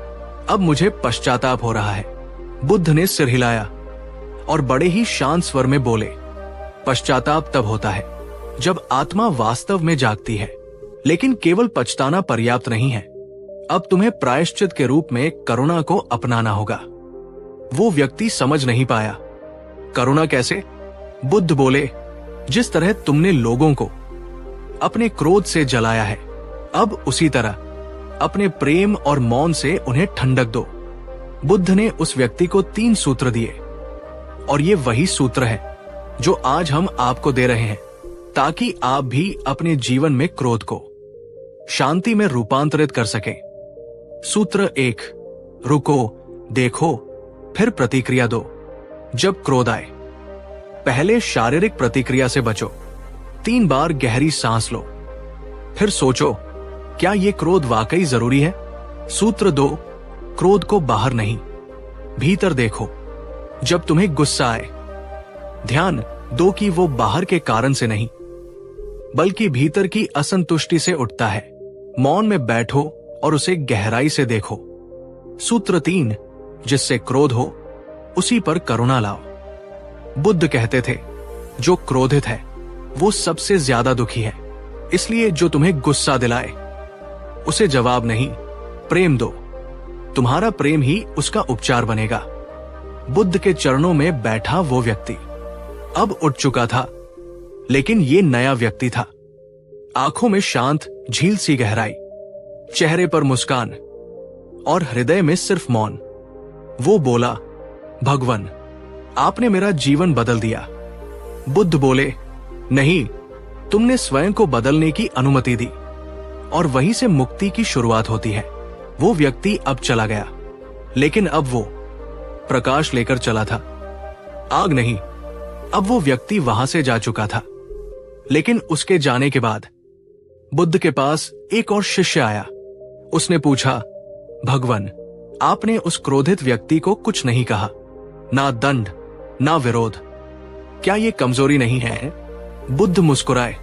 अब मुझे पश्चाताप हो रहा है। बुद्ध ने सिर हिलाया और बड़े ही शांत स्वर में बोले, पश्चाताप तब होता है जब आत्मा वास्तव में जागती है, लेकिन केवल पछताना पर्याप्त नहीं है। अब तुम्हें प्रायश्चित के रूप में करुणा को अपनाना होगा। वो व्यक्ति समझ नहीं पाया, करुणा कैसे? बुद्ध बोले, जिस तरह तुमने लोगों को अपने क्रोध से जलाया है, अब उसी तरह अपने प्रेम और मौन से उन्हें ठंडक दो। बुद्ध ने उस व्यक्ति को 3 सूत्र दिए, और ये वही सूत्र है जो आज हम आपको दे रहे हैं, ताकि आप भी अपने जीवन में क्रोध को शांति में रूपांतरित कर सकें। सूत्र 1, रुको, देखो, फिर प्रतिक्रिया दो। जब क्रोध आए, पहले शारीरिक प्रतिक्रिया से बचो। 3 बार गहरी सांस लो, फिर सोचो, क्या ये क्रोध वाकई जरूरी है? सूत्र 2, क्रोध को बाहर नहीं, भीतर देखो। जब तुम्हें गुस्सा आए, ध्यान दो कि वो बाहर के कारण से नहीं, बल्कि भीतर की असंतुष्टि से उठता है। मौन में बैठो और उसे गहराई से देखो। सूत्र 3, जिससे क्रोध हो उसी पर करुणा लाओ। बुद्ध कहते थे, जो क्रोधित है वो सबसे ज्यादा दुखी है, इसलिए जो तुम्हें गुस्सा दिलाए उसे जवाब नहीं, प्रेम दो। तुम्हारा प्रेम ही उसका उपचार बनेगा। बुद्ध के चरणों में बैठा वो व्यक्ति अब उठ चुका था, लेकिन ये नया व्यक्ति था। आंखों में शांत झील सी गहराई, चेहरे पर मुस्कान और हृदय में सिर्फ मौन। वो बोला, भगवान, आपने मेरा जीवन बदल दिया। बुद्ध बोले, नहीं, तुमने स्वयं को बदलने की अनुमति दी और वहीं से मुक्ति की शुरुआत होती है। वो व्यक्ति अब चला गया, लेकिन अब वो प्रकाश लेकर चला था, आग नहीं। अब वो व्यक्ति वहां से जा चुका था, लेकिन उसके जाने के बाद बुद्ध के पास एक और शिष्य आया। उसने पूछा, भगवान, आपने उस क्रोधित व्यक्ति को कुछ नहीं कहा, ना दंड ना विरोध, क्या ये कमजोरी नहीं है? बुद्ध मुस्कुराए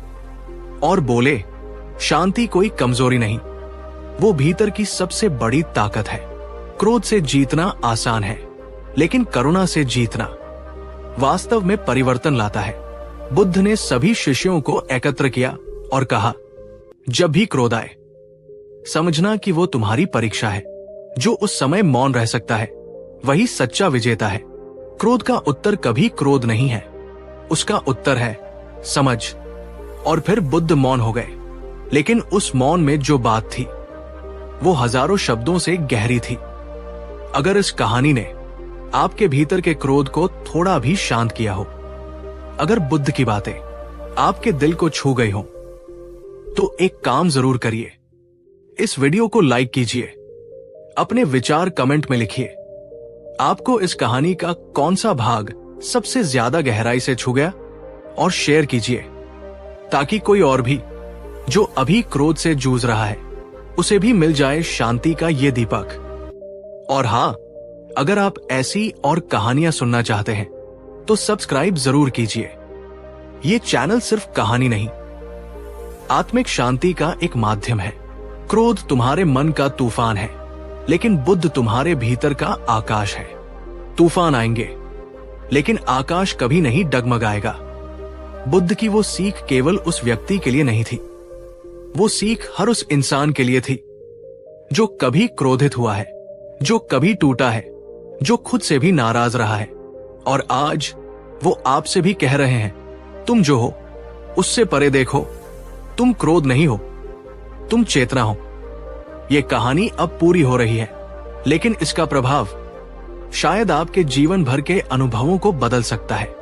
और बोले, शांति कोई कमजोरी नहीं, वो भीतर की सबसे बड़ी ताकत है। क्रोध से जीतना आसान है, लेकिन करुणा से जीतना वास्तव में परिवर्तन लाता है। बुद्ध ने सभी शिष्यों को एकत्र किया और कहा, जब भी क्रोध आए समझना कि वो तुम्हारी परीक्षा है। जो उस समय मौन रह सकता है वही सच्चा विजेता है। क्रोध का उत्तर कभी क्रोध नहीं है, उसका उत्तर है समझ। और फिर बुद्ध मौन हो गए, लेकिन उस मौन में जो बात थी वो हजारों शब्दों से गहरी थी। अगर इस कहानी ने आपके भीतर के क्रोध को थोड़ा भी शांत किया हो, अगर बुद्ध की बातें आपके दिल को छू गई हो, तो एक काम जरूर करिए, इस वीडियो को लाइक कीजिए, अपने विचार कमेंट में लिखिए। आपको इस कहानी का कौन सा भाग सबसे ज्यादा गहराई से छू गया, और शेयर कीजिए ताकि कोई और भी जो अभी क्रोध से जूझ रहा है उसे भी मिल जाए शांति का ये दीपक। और हां, अगर आप ऐसी और कहानियां सुनना चाहते हैं तो सब्सक्राइब जरूर कीजिए। ये चैनल सिर्फ कहानी नहीं, आत्मिक शांति का एक माध्यम है। क्रोध तुम्हारे मन का तूफान है, लेकिन बुद्ध तुम्हारे भीतर का आकाश है। तूफान आएंगे, लेकिन आकाश कभी नहीं डगमगाएगा। बुद्ध की वो सीख केवल उस व्यक्ति के लिए नहीं थी, वो सीख हर उस इंसान के लिए थी जो कभी क्रोधित हुआ है, जो कभी टूटा है, जो खुद से भी नाराज रहा है। और आज वो आपसे भी कह रहे हैं, तुम जो हो उससे परे देखो, तुम क्रोध नहीं हो, तुम चेतना हो। ये कहानी अब पूरी हो रही है, लेकिन इसका प्रभाव शायद आपके जीवन भर के अनुभवों को बदल सकता है।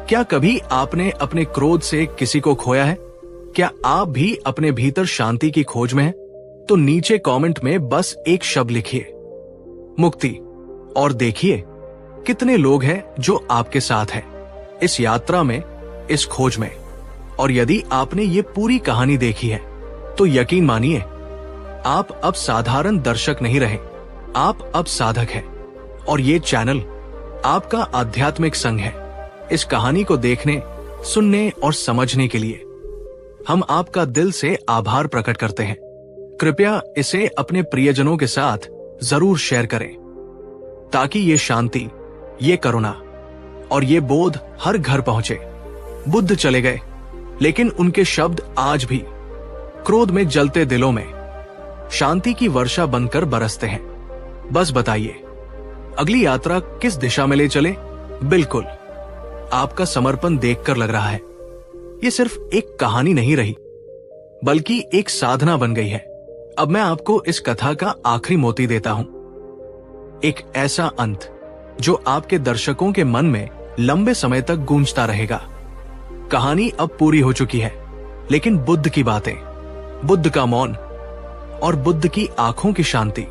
क्या कभी आपने अपने क्रोध से किसी को खोया है? क्या आप भी अपने भीतर शांति की खोज में हैं? तो नीचे कमेंट में बस एक शब्द लिखिए, मुक्ति, और देखिए कितने लोग हैं जो आपके साथ हैं इस यात्रा में, इस खोज में। और यदि आपने ये पूरी कहानी देखी है तो यकीन मानिए, आप अब साधारण दर्शक नहीं रहे, आप अब साधक हैं। और ये चैनल आपका आध्यात्मिक संग है। इस कहानी को देखने, सुनने और समझने के लिए हम आपका दिल से आभार प्रकट करते हैं। कृपया इसे अपने प्रियजनों के साथ जरूर शेयर करें, ताकि ये शांति, ये करुणा और ये बोध हर घर पहुंचे। बुद्ध चले गए, लेकिन उनके शब्द आज भी क्रोध में जलते दिलों में शांति की वर्षा बनकर बरसते हैं। बस बताइए, अगली यात्रा किस दिशा में ले चले? बिल्कुल, आपका समर्पण देखकर लग रहा है ये सिर्फ एक कहानी नहीं रही, बल्कि एक साधना बन गई है। अब मैं आपको इस कथा का आखिरी मोती देता हूं, एक ऐसा अंत जो आपके दर्शकों के मन में लंबे समय तक गूंजता रहेगा। कहानी अब पूरी हो चुकी है, लेकिन बुद्ध की बातें, बुद्ध का मौन और बुद्ध की आंखों की शांति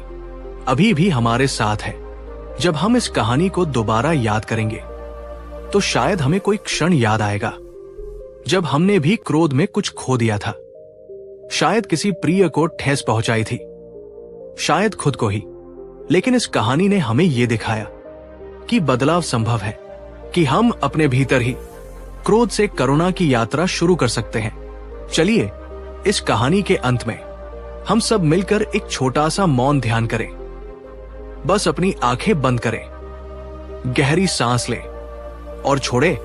अभी भी हमारे साथ है। जब हम इस कहानी को दोबारा याद करेंगे तो शायद हमें कोई क्षण याद आएगा जब हमने भी क्रोध में कुछ खो दिया था। शायद किसी प्रिय को ठेस पहुंचाई थी, शायद खुद को ही। लेकिन इस कहानी ने हमें यह दिखाया कि बदलाव संभव है, कि हम अपने भीतर ही क्रोध से करुणा की यात्रा शुरू कर सकते हैं। चलिए इस कहानी के अंत में हम सब मिलकर एक छोटा सा मौन ध्यान करें। बस अपनी आंखें बंद करे, गहरी सांस ले और छोड़े।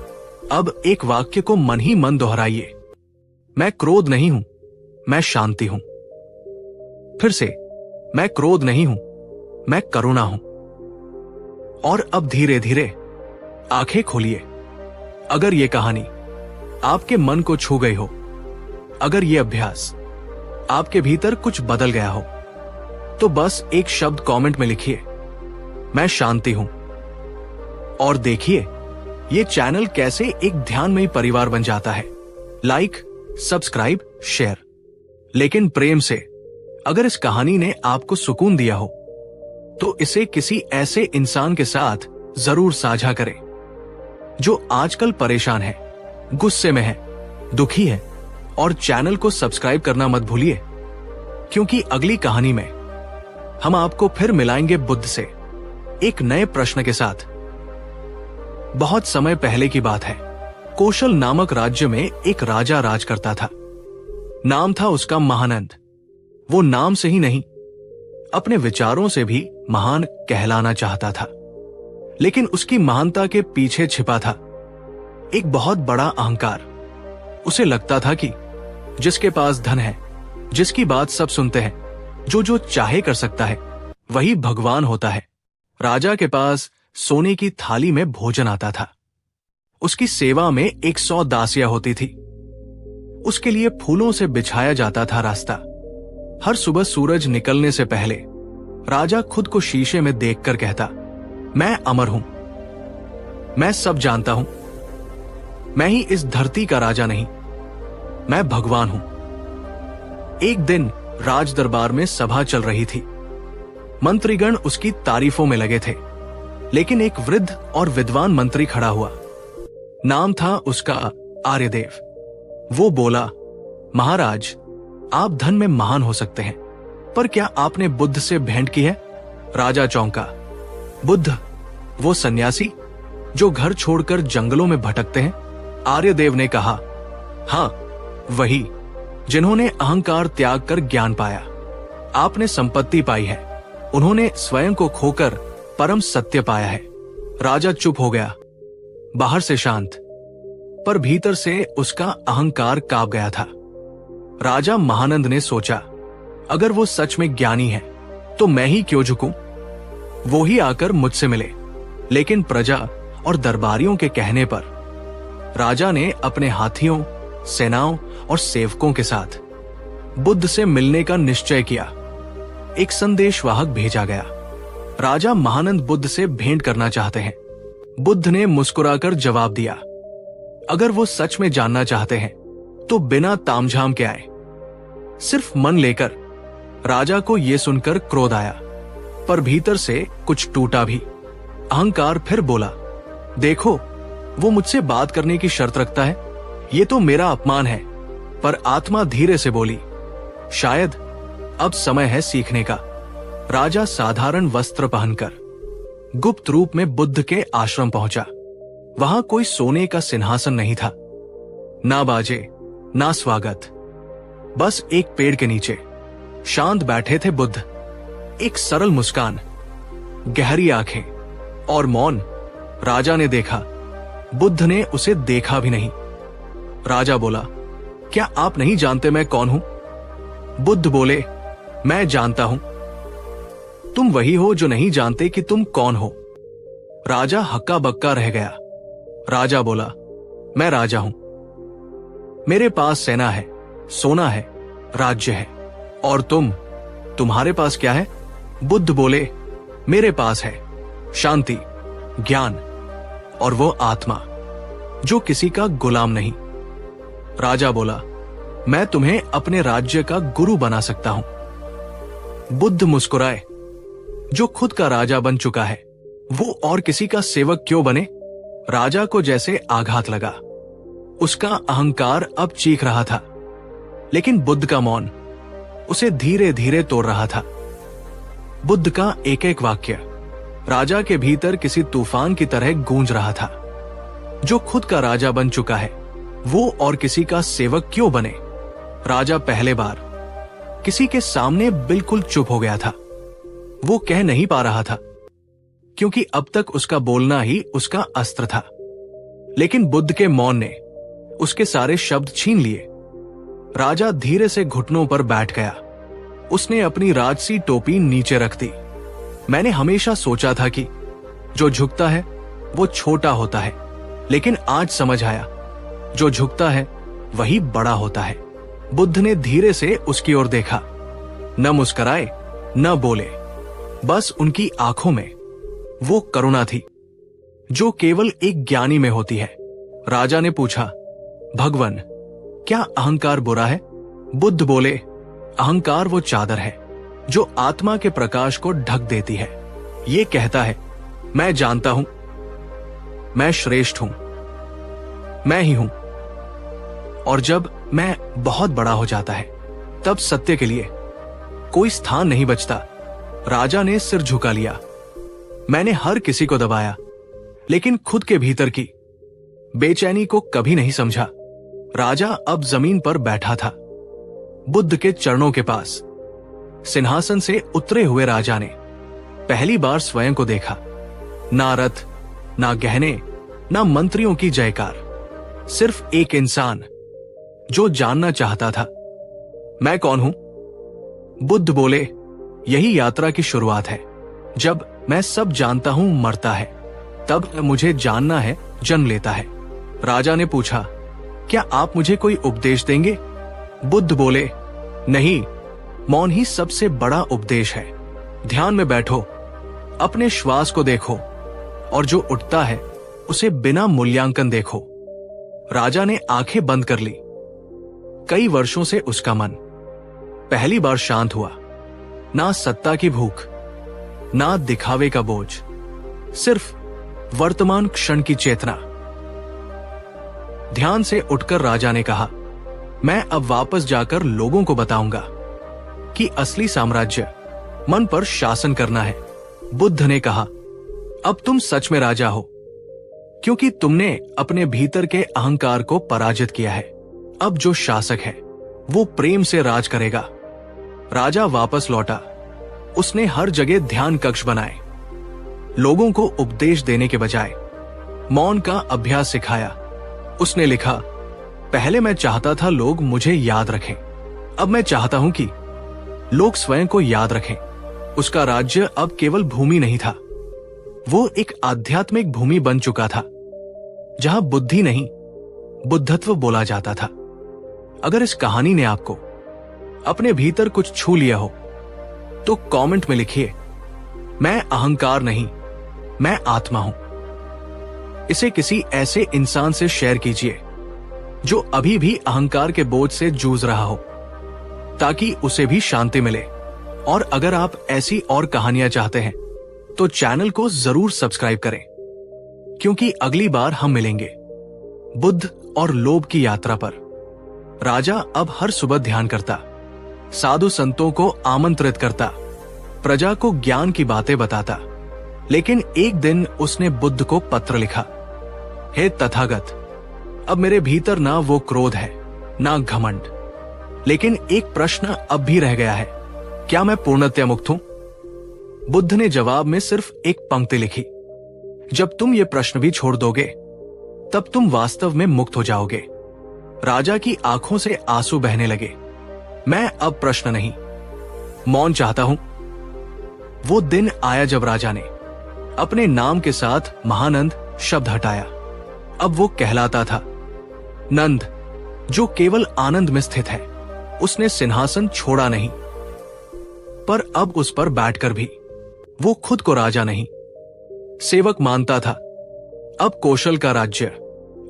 अब एक वाक्य को मन ही मन दोहराइए, मैं क्रोध नहीं हूं, मैं शांति हूं। फिर से, मैं क्रोध नहीं हूं, मैं करुणा हूं। और अब धीरे धीरे आंखें खोलिए। अगर यह कहानी आपके मन को छू गई हो, अगर यह अभ्यास आपके भीतर कुछ बदल गया हो, तो बस एक शब्द कमेंट में लिखिए, मैं शांति हूं। और देखिए ये चैनल कैसे एक ध्यानमयी परिवार बन जाता है। Like, subscribe, share. लेकिन प्रेम से, अगर इस कहानी ने आपको सुकून दिया हो तो इसे किसी ऐसे इंसान के साथ जरूर साझा करें जो आजकल परेशान है, गुस्से में है, दुखी है। और चैनल को सब्सक्राइब करना मत भूलिए, क्योंकि अगली कहानी में हम आपको फिर मिलाएंगे बुद्ध से, एक नए प्रश्न के साथ। बहुत समय पहले की बात है। कौशल नामक राज्य में एक राजा राज करता था। नाम था उसका महानंद। वो नाम से ही नहीं, अपने विचारों से भी महान कहलाना चाहता था। लेकिन उसकी महानता के पीछे छिपा था एक बहुत बड़ा अहंकार। उसे लगता था कि जिसके पास धन है, जिसकी बात सब सुनते हैं, जो चाहे कर सकता है, वही भगवान होता है। राजा के पास सोने की थाली में भोजन आता था। उसकी सेवा में 100 दासियां होती थी। उसके लिए फूलों से बिछाया जाता था रास्ता। हर सुबह सूरज निकलने से पहले राजा खुद को शीशे में देखकर कहता, मैं अमर हूं, मैं सब जानता हूं, मैं ही इस धरती का राजा नहीं, मैं भगवान हूं। एक दिन राज दरबार में सभा चल रही थी। मंत्रीगण उसकी तारीफों में लगे थे। लेकिन एक वृद्ध और विद्वान मंत्री खड़ा हुआ। नाम था उसका आर्यदेव। वो बोला, महाराज, आप धन में महान हो सकते हैं, पर क्या आपने बुद्ध से भेंट की है? राजा चौंका। बुद्ध, वो सन्यासी जो घर छोड़कर जंगलों में भटकते हैं? आर्यदेव ने कहा, हां, वही, जिन्होंने अहंकार त्याग कर ज्ञान पाया। आपने संपत्ति पाई है, उन्होंने स्वयं को खोकर परम सत्य पाया है। राजा चुप हो गया, बाहर से शांत, पर भीतर से उसका अहंकार कांप गया था। राजा महानंद ने सोचा, अगर वो सच में ज्ञानी है तो मैं ही क्यों झुकूं? वो ही आकर मुझसे मिले। लेकिन प्रजा और दरबारियों के कहने पर राजा ने अपने हाथियों, सेनाओं और सेवकों के साथ बुद्ध से मिलने का निश्चय किया। एक संदेशवाहक भेजा गया। राजा महानंद बुद्ध से भेंट करना चाहते हैं। बुद्ध ने मुस्कुराकर जवाब दिया, अगर वो सच में जानना चाहते हैं तो बिना तामझाम के आए, सिर्फ मन लेकर। राजा को यह सुनकर क्रोध आया, पर भीतर से कुछ टूटा भी। अहंकार फिर बोला, देखो, वो मुझसे बात करने की शर्त रखता है, ये तो मेरा अपमान है। पर आत्मा धीरे से बोली, शायद अब समय है सीखने का। राजा साधारण वस्त्र पहनकर गुप्त रूप में बुद्ध के आश्रम पहुंचा। वहां कोई सोने का सिंहासन नहीं था, ना बाजे, ना स्वागत। बस एक पेड़ के नीचे शांत बैठे थे बुद्ध। एक सरल मुस्कान, गहरी आंखें और मौन। राजा ने देखा, बुद्ध ने उसे देखा भी नहीं। राजा बोला, क्या आप नहीं जानते मैं कौन हूं? बुद्ध बोले, मैं जानता हूं। तुम वही हो जो नहीं जानते कि तुम कौन हो। राजा हक्का बक्का रह गया। राजा बोला, मैं राजा हूं, मेरे पास सेना है, सोना है, राज्य है। और तुम्हारे पास क्या है? बुद्ध बोले, मेरे पास है शांति, ज्ञान और वो आत्मा जो किसी का गुलाम नहीं। राजा बोला, मैं तुम्हें अपने राज्य का गुरु बना सकता हूं। बुद्ध मुस्कुराए, जो खुद का राजा बन चुका है वो और किसी का सेवक क्यों बने? राजा को जैसे आघात लगा। उसका अहंकार अब चीख रहा था, लेकिन बुद्ध का मौन उसे धीरे धीरे तोड़ रहा था। बुद्ध का एक एक वाक्य राजा के भीतर किसी तूफान की तरह गूंज रहा था। जो खुद का राजा बन चुका है वो और किसी का सेवक क्यों बने? राजा पहले बार किसी के सामने बिल्कुल चुप हो गया था। वो कह नहीं पा रहा था, क्योंकि अब तक उसका बोलना ही उसका अस्त्र था। लेकिन बुद्ध के मौन ने उसके सारे शब्द छीन लिए। राजा धीरे से घुटनों पर बैठ गया। उसने अपनी राजसी टोपी नीचे रख दी। मैंने हमेशा सोचा था कि जो झुकता है वो छोटा होता है, लेकिन आज समझ आया, जो झुकता है वही बड़ा होता है। बुद्ध ने धीरे से उसकी ओर देखा, न मुस्कुराए न बोले, बस उनकी आंखों में वो करुणा थी जो केवल एक ज्ञानी में होती है। राजा ने पूछा, भगवन, क्या अहंकार बुरा है? बुद्ध बोले, अहंकार वो चादर है जो आत्मा के प्रकाश को ढक देती है। ये कहता है, मैं जानता हूं, मैं श्रेष्ठ हूं, मैं ही हूं। और जब मैं बहुत बड़ा हो जाता है, तब सत्य के लिए कोई स्थान नहीं बचता। राजा ने सिर झुका लिया। मैंने हर किसी को दबाया, लेकिन खुद के भीतर की बेचैनी को कभी नहीं समझा। राजा अब जमीन पर बैठा था, बुद्ध के चरणों के पास। सिंहासन से उतरे हुए राजा ने पहली बार स्वयं को देखा। ना रथ, ना गहने, ना मंत्रियों की जयकार, सिर्फ एक इंसान जो जानना चाहता था, मैं कौन हूं? बुद्ध बोले, यही यात्रा की शुरुआत है। जब मैं सब जानता हूं मरता है, तब मुझे जानना है जन्म लेता है। राजा ने पूछा, क्या आप मुझे कोई उपदेश देंगे? बुद्ध बोले, नहीं, मौन ही सबसे बड़ा उपदेश है। ध्यान में बैठो, अपने श्वास को देखो, और जो उठता है उसे बिना मूल्यांकन देखो। राजा ने आंखें बंद कर ली। कई वर्षों से उसका मन पहली बार शांत हुआ। ना सत्ता की भूख, ना दिखावे का बोझ, सिर्फ वर्तमान क्षण की चेतना। ध्यान से उठकर राजा ने कहा, मैं अब वापस जाकर लोगों को बताऊंगा कि असली साम्राज्य मन पर शासन करना है। बुद्ध ने कहा, अब तुम सच में राजा हो, क्योंकि तुमने अपने भीतर के अहंकार को पराजित किया है। अब जो शासक है वो प्रेम से राज करेगा। राजा वापस लौटा। उसने हर जगह ध्यान कक्ष बनाए। लोगों को उपदेश देने के बजाय मौन का अभ्यास सिखाया। उसने लिखा, पहले मैं चाहता था लोग मुझे याद रखें, अब मैं चाहता हूं कि लोग स्वयं को याद रखें। उसका राज्य अब केवल भूमि नहीं था, वो एक आध्यात्मिक भूमि बन चुका था, जहां बुद्धि नहीं, बुद्धत्व बोला जाता था। अगर इस कहानी ने आपको अपने भीतर कुछ छू लिया हो, तो कमेंट में लिखिए, मैं अहंकार नहीं, मैं आत्मा हूं। इसे किसी ऐसे इंसान से शेयर कीजिए जो अभी भी अहंकार के बोझ से जूझ रहा हो, ताकि उसे भी शांति मिले। और अगर आप ऐसी और कहानियां चाहते हैं तो चैनल को जरूर सब्सक्राइब करें, क्योंकि अगली बार हम मिलेंगे बुद्ध और लोभ की यात्रा पर। राजा अब हर सुबह ध्यान करता, साधु संतों को आमंत्रित करता, प्रजा को ज्ञान की बातें बताता। लेकिन एक दिन उसने बुद्ध को पत्र लिखा, हे तथागत, अब मेरे भीतर ना वो क्रोध है, ना घमंड, लेकिन एक प्रश्न अब भी रह गया है, क्या मैं पूर्णतया मुक्त हूं? बुद्ध ने जवाब में सिर्फ एक पंक्ति लिखी, जब तुम ये प्रश्न भी छोड़ दोगे, तब तुम वास्तव में मुक्त हो जाओगे। राजा की आंखों से आंसू बहने लगे। मैं अब प्रश्न नहीं, मौन चाहता हूं। वो दिन आया जब राजा ने अपने नाम के साथ महानंद शब्द हटाया। अब वो कहलाता था नंद, जो केवल आनंद में स्थित है। उसने सिंहासन छोड़ा नहीं, पर अब उस पर बैठकर भी वो खुद को राजा नहीं, सेवक मानता था। अब कौशल का राज्य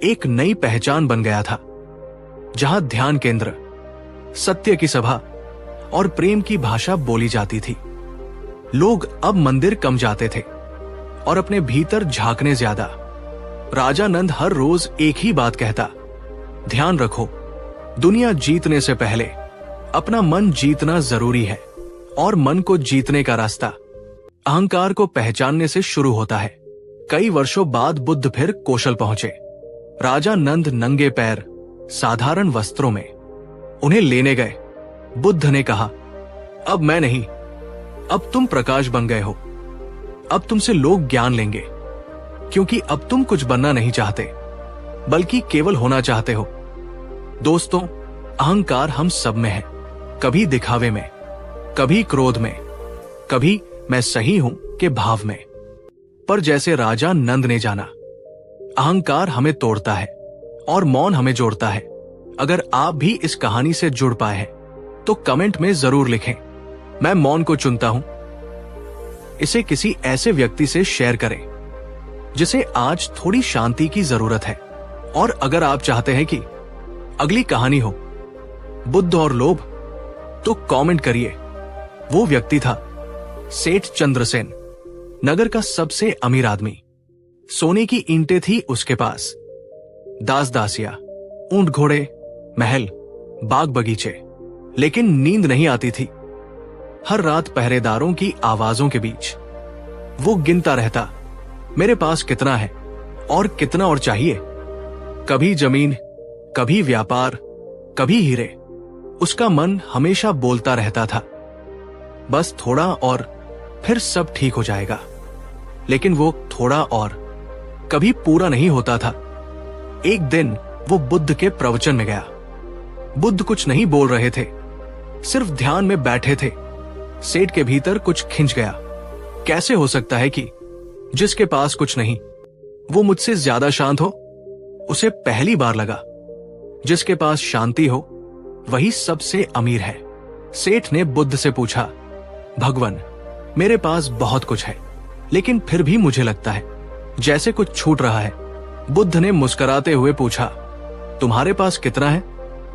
एक नई पहचान बन गया था, जहां ध्यान केंद्र, सत्य की सभा और प्रेम की भाषा बोली जाती थी। लोग अब मंदिर कम जाते थे और अपने भीतर झांकने ज्यादा। राजा नंद हर रोज एक ही बात कहता, ध्यान रखो, दुनिया जीतने से पहले अपना मन जीतना जरूरी है, और मन को जीतने का रास्ता अहंकार को पहचानने से शुरू होता है। कई वर्षों बाद बुद्ध फिर कौशल पहुंचे। राजा नंद नंगे पैर, साधारण वस्त्रों में उन्हें लेने गए। बुद्ध ने कहा, अब मैं नहीं, अब तुम प्रकाश बन गए हो। अब तुमसे लोग ज्ञान लेंगे, क्योंकि अब तुम कुछ बनना नहीं चाहते, बल्कि केवल होना चाहते हो। दोस्तों, अहंकार हम सब में है, कभी दिखावे में, कभी क्रोध में, कभी मैं सही हूं के भाव में। पर जैसे राजा नंद ने जाना, अहंकार हमें तोड़ता है और मौन हमें जोड़ता है। अगर आप भी इस कहानी से जुड़ पाए हैं तो कमेंट में जरूर लिखें, मैं मौन को चुनता हूं। इसे किसी ऐसे व्यक्ति से शेयर करें जिसे आज थोड़ी शांति की जरूरत है। और अगर आप चाहते हैं कि अगली कहानी हो बुद्ध और लोभ, तो कमेंट करिए। वो व्यक्ति था सेठ चंद्रसेन, नगर का सबसे अमीर आदमी। सोने की ईंटें थी उसके पास, दास दासियां, ऊंट घोड़े, महल, बाग बगीचे, लेकिन नींद नहीं आती थी। हर रात पहरेदारों की आवाजों के बीच वो गिनता रहता, मेरे पास कितना है और कितना और चाहिए। कभी जमीन, कभी व्यापार, कभी हीरे। उसका मन हमेशा बोलता रहता था, बस थोड़ा और फिर सब ठीक हो जाएगा। लेकिन वो थोड़ा और कभी पूरा नहीं होता था। एक दिन वो बुद्ध के प्रवचन में गया। बुद्ध कुछ नहीं बोल रहे थे, सिर्फ ध्यान में बैठे थे। सेठ के भीतर कुछ खिंच गया। कैसे हो सकता है कि जिसके पास कुछ नहीं वो मुझसे ज्यादा शांत हो? उसे पहली बार लगा, जिसके पास शांति हो वही सबसे अमीर है। सेठ ने बुद्ध से पूछा, भगवान, मेरे पास बहुत कुछ है, लेकिन फिर भी मुझे लगता है जैसे कुछ छूट रहा है। बुद्ध ने मुस्कुराते हुए पूछा, तुम्हारे पास कितना है?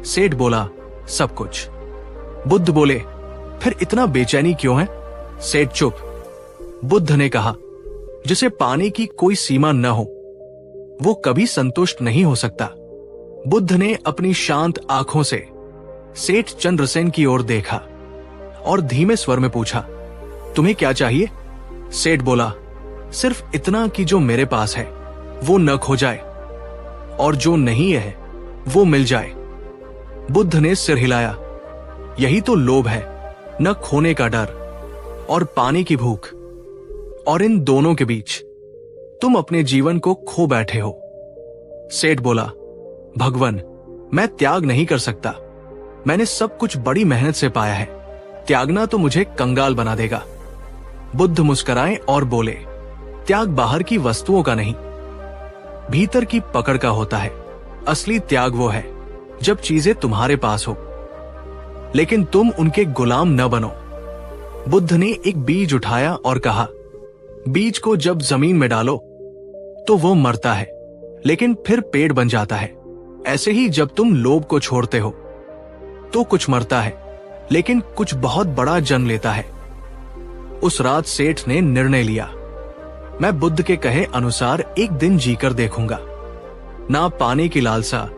सेठ बोला, सब कुछ। बुद्ध बोले, फिर इतना बेचैनी क्यों है? सेठ चुप। बुद्ध ने कहा, जिसे पाने की कोई सीमा न हो वो कभी संतुष्ट नहीं हो सकता। बुद्ध ने अपनी शांत आंखों से सेठ चंद्रसेन की ओर देखा और धीमे स्वर में पूछा, तुम्हें क्या चाहिए? सेठ बोला, सिर्फ इतना कि जो मेरे पास है वो न खो जाए और जो नहीं है वो मिल जाए। बुद्ध ने सिर हिलाया, यही तो लोभ है, न खोने का डर और पाने की भूख। और इन दोनों के बीच तुम अपने जीवन को खो बैठे हो। सेठ बोला, भगवान, मैं त्याग नहीं कर सकता। मैंने सब कुछ बड़ी मेहनत से पाया है, त्यागना तो मुझे कंगाल बना देगा। बुद्ध मुस्कुराए और बोले, त्याग बाहर की वस्तुओं का नहीं, भीतर की पकड़ का होता है। असली त्याग वो है जब चीजें तुम्हारे पास हो, लेकिन तुम उनके गुलाम न बनो। बुद्ध ने एक बीज उठाया और कहा, बीज को जब जमीन में डालो तो वो मरता है, लेकिन फिर पेड़ बन जाता है। ऐसे ही जब तुम लोभ को छोड़ते हो तो कुछ मरता है, लेकिन कुछ बहुत बड़ा जन्म लेता है। उस रात सेठ ने निर्णय लिया, मैं बुद्ध के कहे अनुसार एक दिन जीकर देखूंगा। ना पाने की लालसा,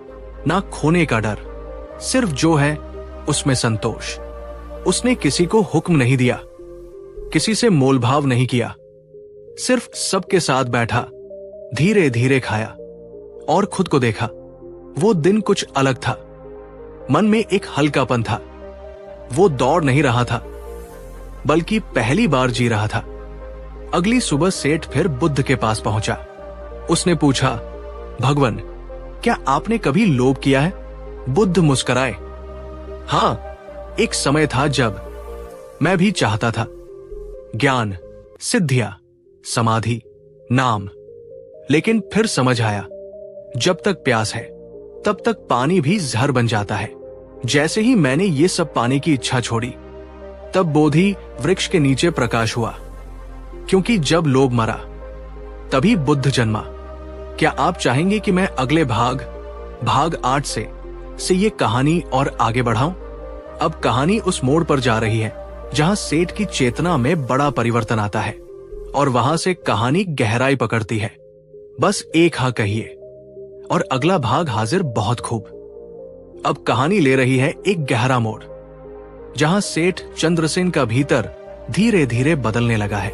ना खोने का डर, सिर्फ जो है उसमें संतोष। उसने किसी को हुक्म नहीं दिया, किसी से मोलभाव नहीं किया, सिर्फ सबके साथ बैठा, धीरे धीरे खाया और खुद को देखा। वो दिन कुछ अलग था। मन में एक हल्कापन था। वो दौड़ नहीं रहा था, बल्कि पहली बार जी रहा था। अगली सुबह सेठ फिर बुद्ध के पास पहुंचा। उसने पूछा, भगवान, क्या आपने कभी लोभ किया है? बुद्ध मुस्कुराए, हां, एक समय था जब मैं भी चाहता था ज्ञान, सिद्धियां, समाधि, नाम। लेकिन फिर समझ आया, जब तक प्यास है तब तक पानी भी जहर बन जाता है। जैसे ही मैंने ये सब पाने की इच्छा छोड़ी, तब बोधि वृक्ष के नीचे प्रकाश हुआ, क्योंकि जब लोभ मरा तभी बुद्ध जन्मा। क्या आप चाहेंगे कि मैं अगले भाग 8 से ये कहानी और आगे बढ़ाऊं? अब कहानी उस मोड़ पर जा रही है जहां सेठ की चेतना में बड़ा परिवर्तन आता है और वहां से कहानी गहराई पकड़ती है। बस एक हाँ कहिए और अगला भाग हाजिर बहुत खूब। अब कहानी ले रही है एक गहरा मोड़, जहां सेठ चंद्रसेन का भीतर धीरे धीरे बदलने लगा है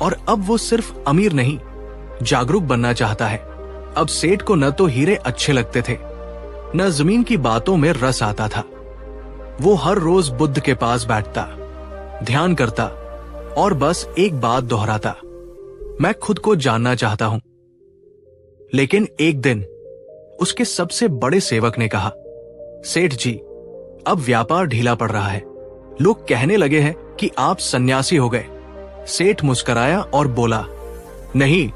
और अब वो सिर्फ अमीर नहीं, जागरूक बनना चाहता है। अब सेठ को न तो हीरे अच्छे लगते थे, न जमीन की बातों में रस आता था। वो हर रोज बुद्ध के पास बैठता, ध्यान करता और बस एक बात दोहराता, मैं खुद को जानना चाहता हूं। लेकिन एक दिन उसके सबसे बड़े सेवक ने कहा, सेठ जी, अब व्यापार ढीला पड़ रहा है। लोग कहने लगे हैं कि आप सन्यासी हो गए। सेठ मुस्कुराया और बोला, नहीं,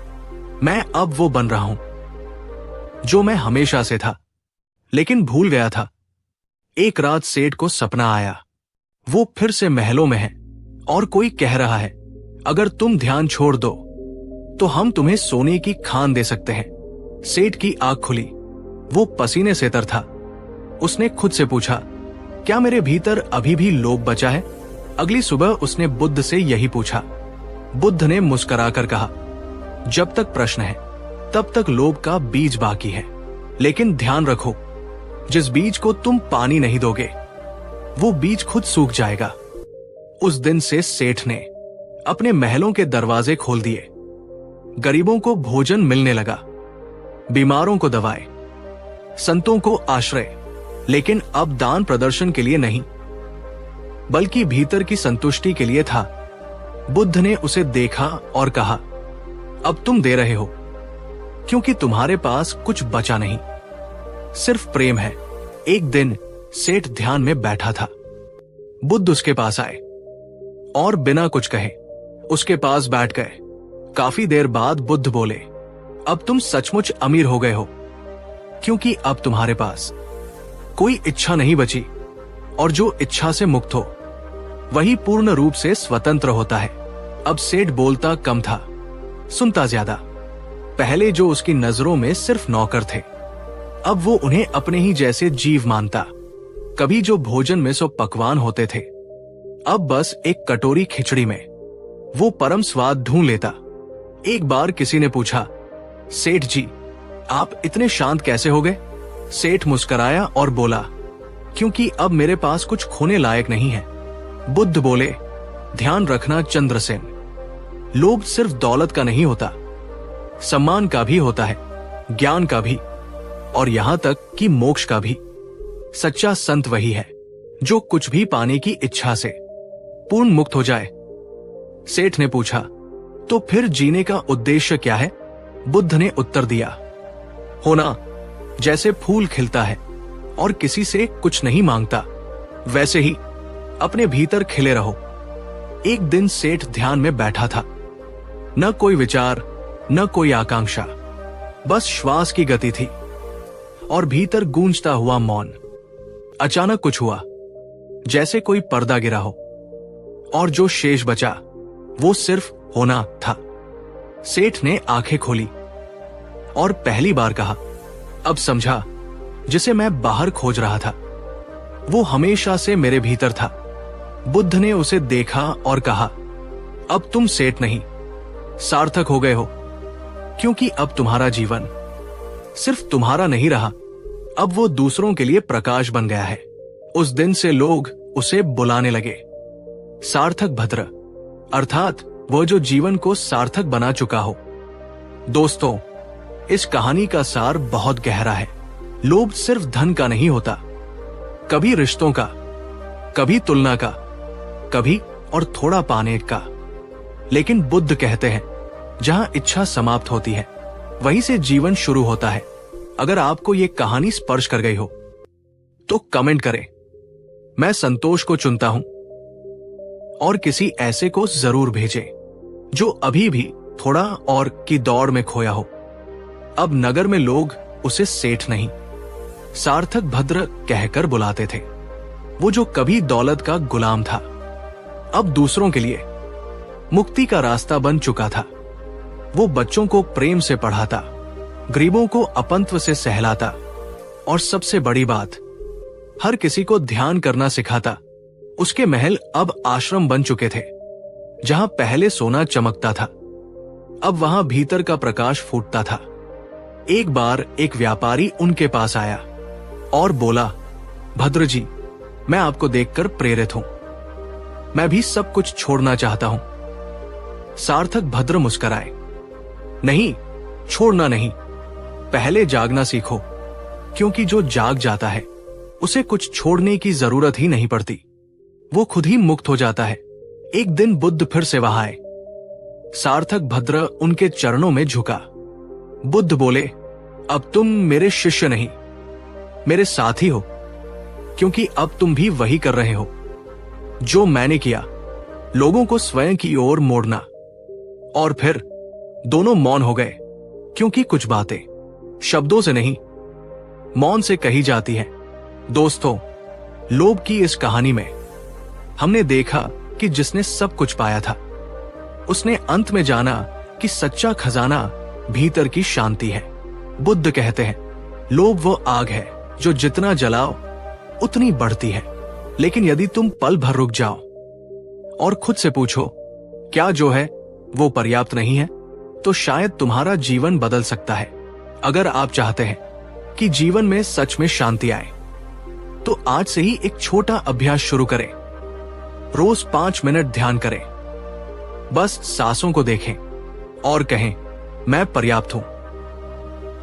मैं अब वो बन रहा हूं जो मैं हमेशा से था, लेकिन भूल गया था। एक रात सेठ को सपना आया। वो फिर से महलों में है और कोई कह रहा है, अगर तुम ध्यान छोड़ दो तो हम तुम्हें सोने की खान दे सकते हैं। सेठ की आंख खुली। वो पसीने से तर था। उसने खुद से पूछा, क्या मेरे भीतर अभी भी लोभ बचा है? अगली सुबह उसने बुद्ध से यही पूछा। बुद्ध ने मुस्कुराकर कहा, जब तक प्रश्न है तब तक लोभ का बीज बाकी है, लेकिन ध्यान रखो, जिस बीज को तुम पानी नहीं दोगे वो बीज खुद सूख जाएगा। उस दिन से सेठ ने अपने महलों के दरवाजे खोल दिए। गरीबों को भोजन मिलने लगा, बीमारों को दवाएं, संतों को आश्रय, लेकिन अब दान प्रदर्शन के लिए नहीं, बल्कि भीतर की संतुष्टि के लिए था। बुद्ध ने उसे देखा और कहा, अब तुम दे रहे हो क्योंकि तुम्हारे पास कुछ बचा नहीं, सिर्फ प्रेम है। एक दिन सेठ ध्यान में बैठा था। बुद्ध उसके पास आए और बिना कुछ कहे उसके पास बैठ गए। काफी देर बाद बुद्ध बोले, अब तुम सचमुच अमीर हो गए हो, क्योंकि अब तुम्हारे पास कोई इच्छा नहीं बची, और जो इच्छा से मुक्त हो वही पूर्ण रूप से स्वतंत्र होता है। अब सेठ बोलता कम था, सुनता ज्यादा। पहले जो उसकी नजरों में सिर्फ नौकर थे, अब वो उन्हें अपने ही जैसे जीव मानता। कभी जो भोजन में सो पकवान होते थे, अब बस एक कटोरी खिचड़ी में वो परम स्वाद ढूंढ लेता। एक बार किसी ने पूछा, सेठ जी, आप इतने शांत कैसे हो गए? सेठ मुस्कुराया और बोला, क्योंकि अब मेरे पास कुछ खोने लायक नहीं है। बुद्ध बोले, ध्यान रखना चंद्रसेन, लोभ सिर्फ दौलत का नहीं होता, सम्मान का भी होता है, ज्ञान का भी, और यहां तक कि मोक्ष का भी। सच्चा संत वही है जो कुछ भी पाने की इच्छा से पूर्ण मुक्त हो जाए। सेठ ने पूछा, तो फिर जीने का उद्देश्य क्या है? बुद्ध ने उत्तर दिया, होना। जैसे फूल खिलता है और किसी से कुछ नहीं मांगता, वैसे ही अपने भीतर खिले रहो। एक दिन सेठ ध्यान में बैठा था। न कोई विचार, न कोई आकांक्षा, बस श्वास की गति थी और भीतर गूंजता हुआ मौन। अचानक कुछ हुआ, जैसे कोई पर्दा गिरा हो, और जो शेष बचा वो सिर्फ होना था। सेठ ने आंखें खोली और पहली बार कहा, अब समझा, जिसे मैं बाहर खोज रहा था वो हमेशा से मेरे भीतर था। बुद्ध ने उसे देखा और कहा, अब तुम सेठ नहीं, सार्थक हो गए हो, क्योंकि अब तुम्हारा जीवन सिर्फ तुम्हारा नहीं रहा, अब वो दूसरों के लिए प्रकाश बन गया है। उस दिन से लोग उसे बुलाने लगे सार्थक भद्र, अर्थात वह जो जीवन को सार्थक बना चुका हो। दोस्तों, इस कहानी का सार बहुत गहरा है। लोभ सिर्फ धन का नहीं होता, कभी रिश्तों का, कभी तुलना का, कभी और थोड़ा पाने का। लेकिन बुद्ध कहते हैं, जहां इच्छा समाप्त होती है वहीं से जीवन शुरू होता है। अगर आपको ये कहानी स्पर्श कर गई हो तो कमेंट करें, मैं संतोष को चुनता हूं, और किसी ऐसे को जरूर भेजें जो अभी भी थोड़ा और की दौड़ में खोया हो। अब नगर में लोग उसे सेठ नहीं, सार्थक भद्र कहकर बुलाते थे। वो जो कभी दौलत का गुलाम था, अब दूसरों के लिए मुक्ति का रास्ता बन चुका था। वो बच्चों को प्रेम से पढ़ाता, गरीबों को अपंत्व से सहलाता, और सबसे बड़ी बात, हर किसी को ध्यान करना सिखाता। उसके महल अब आश्रम बन चुके थे। जहां पहले सोना चमकता था, अब वहां भीतर का प्रकाश फूटता था। एक बार एक व्यापारी उनके पास आया और बोला, भद्र जी, मैं आपको देखकर प्रेरित हूं, मैं भी सब कुछ छोड़ना चाहता हूं। सार्थक भद्र मुस्कुराए, नहीं, छोड़ना नहीं, पहले जागना सीखो, क्योंकि जो जाग जाता है उसे कुछ छोड़ने की जरूरत ही नहीं पड़ती, वो खुद ही मुक्त हो जाता है। एक दिन बुद्ध फिर से वहां आए। सार्थक भद्र उनके चरणों में झुका। बुद्ध बोले, अब तुम मेरे शिष्य नहीं, मेरे साथी हो, क्योंकि अब तुम भी वही कर रहे हो जो मैंने किया, लोगों को स्वयं की ओर मोड़ना। और फिर दोनों मौन हो गए, क्योंकि कुछ बातें शब्दों से नहीं, मौन से कही जाती हैं। दोस्तों, लोभ की इस कहानी में हमने देखा कि जिसने सब कुछ पाया था, उसने अंत में जाना कि सच्चा खजाना भीतर की शांति है। बुद्ध कहते हैं, लोभ वो आग है जो जितना जलाओ उतनी बढ़ती है, लेकिन यदि तुम पल भर रुक जाओ और खुद से पूछो क्या जो है वो पर्याप्त नहीं है, तो शायद तुम्हारा जीवन बदल सकता है। अगर आप चाहते हैं कि जीवन में सच में शांति आए, तो आज से ही एक छोटा अभ्यास शुरू करें। रोज 5 मिनट ध्यान करें, बस सांसों को देखें और कहें, मैं पर्याप्त हूं।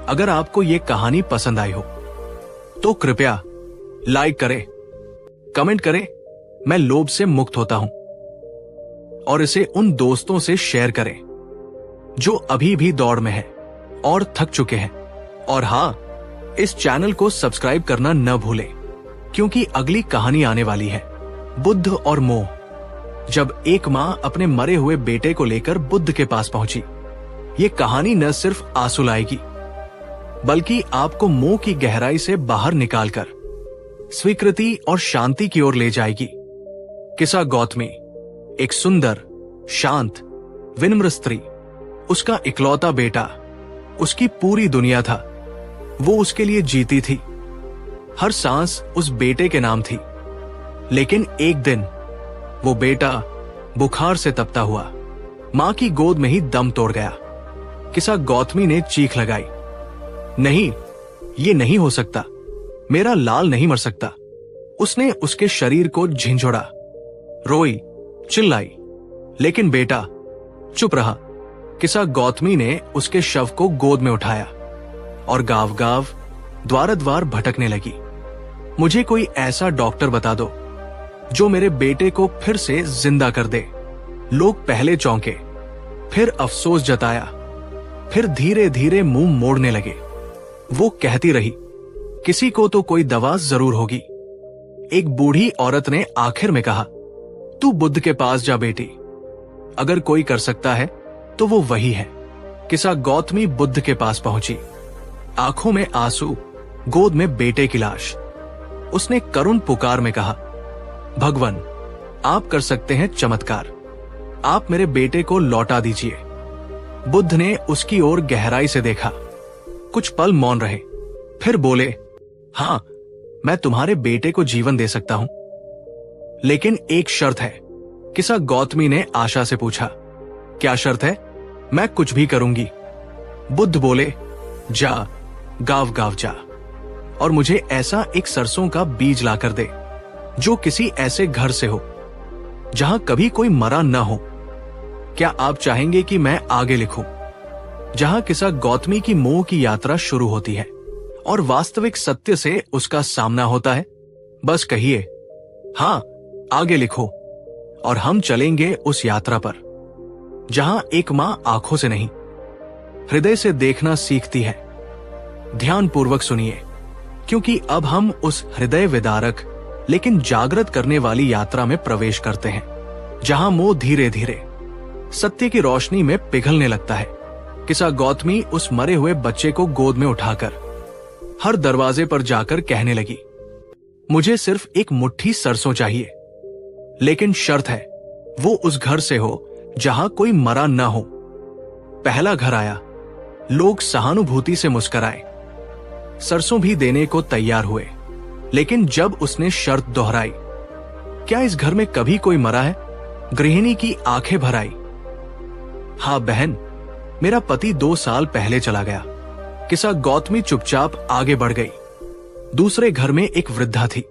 अगर आपको यह कहानी पसंद आई हो तो कृपया लाइक करें, कमेंट करें, मैं लोभ से मुक्त होता हूं, और इसे उन दोस्तों से शेयर करें जो अभी भी दौड़ में हैं और थक चुके हैं। और हां, इस चैनल को सब्सक्राइब करना न भूलें, क्योंकि अगली कहानी आने वाली है, बुद्ध और मोह। जब एक मां अपने मरे हुए बेटे को लेकर बुद्ध के पास पहुंची, ये कहानी न सिर्फ आंसू लाएगी, बल्कि आपको मोह की गहराई से बाहर निकालकर स्वीकृति और शांति की ओर ले जाएगी। किसा गौतमी, एक सुंदर, शांत, विनम्र स्त्री, उसका इकलौता बेटा, उसकी पूरी दुनिया था, वो उसके लिए जीती थी, हर सांस उस बेटे के नाम थी। लेकिन एक दिन वो बेटा बुखार से तपता हुआ मां की गोद में ही दम तोड़ गया। किसा गौतमी ने चीख लगाई, नहीं, ये नहीं हो सकता, मेरा लाल नहीं मर सकता। उसने उसके शरीर को झिंझोड़ा, रोई, चिल्लाई, लेकिन बेटा चुप रहा। किसा गौतमी ने उसके शव को गोद में उठाया और गांव गांव, द्वार द्वार भटकने लगी। मुझे कोई ऐसा डॉक्टर बता दो जो मेरे बेटे को फिर से जिंदा कर दे। लोग पहले चौंके, फिर अफसोस जताया, फिर धीरे धीरे मुंह मोड़ने लगे। वो कहती रही, किसी को तो कोई दवा जरूर होगी। एक बूढ़ी औरत ने आखिर में कहा, तू बुद्ध के पास जा बेटी, अगर कोई कर सकता है तो वो वही है। किसा गौतमी बुद्ध के पास पहुंची, आंखों में आंसू, गोद में बेटे की लाश। उसने करुण पुकार में कहा, भगवान, आप कर सकते हैं चमत्कार, आप मेरे बेटे को लौटा दीजिए। बुद्ध ने उसकी ओर गहराई से देखा, कुछ पल मौन रहे, फिर बोले, हां, मैं तुम्हारे बेटे को जीवन दे सकता हूं, लेकिन एक शर्त है। किसा गौतमी ने आशा से पूछा, क्या शर्त है? मैं कुछ भी करूंगी। बुद्ध बोले, जा, गांव गांव जा और मुझे ऐसा एक सरसों का बीज लाकर दे जो किसी ऐसे घर से हो जहां कभी कोई मरा न हो। क्या आप चाहेंगे कि मैं आगे लिखूं जहां किसा गौतमी की मोह की यात्रा शुरू होती है और वास्तविक सत्य से उसका सामना होता है? बस कहिए, हां, आगे लिखो, और हम चलेंगे उस यात्रा पर जहां एक मां आंखों से नहीं, हृदय से देखना सीखती है। ध्यान पूर्वक सुनिए, क्योंकि अब हम उस हृदय विदारक लेकिन जागृत करने वाली यात्रा में प्रवेश करते हैं, जहां मोह धीरे धीरे सत्य की रोशनी में पिघलने लगता है। किसा गौतमी उस मरे हुए बच्चे को गोद में उठाकर हर दरवाजे पर जाकर कहने लगी, मुझे सिर्फ एक मुट्ठी सरसों चाहिए, लेकिन शर्त है वो उस घर से हो जहां कोई मरा न हो। पहला घर आया, लोग सहानुभूति से मुस्कुराए, सरसों भी देने को तैयार हुए। लेकिन जब उसने शर्त दोहराई, क्या इस घर में कभी कोई मरा है? गृहिणी की आंखें भर आई। हाँ बहन, मेरा पति 2 साल पहले चला गया। किसा गौतमी चुपचाप आगे बढ़ गई। दूसरे घर में एक वृद्धा थी,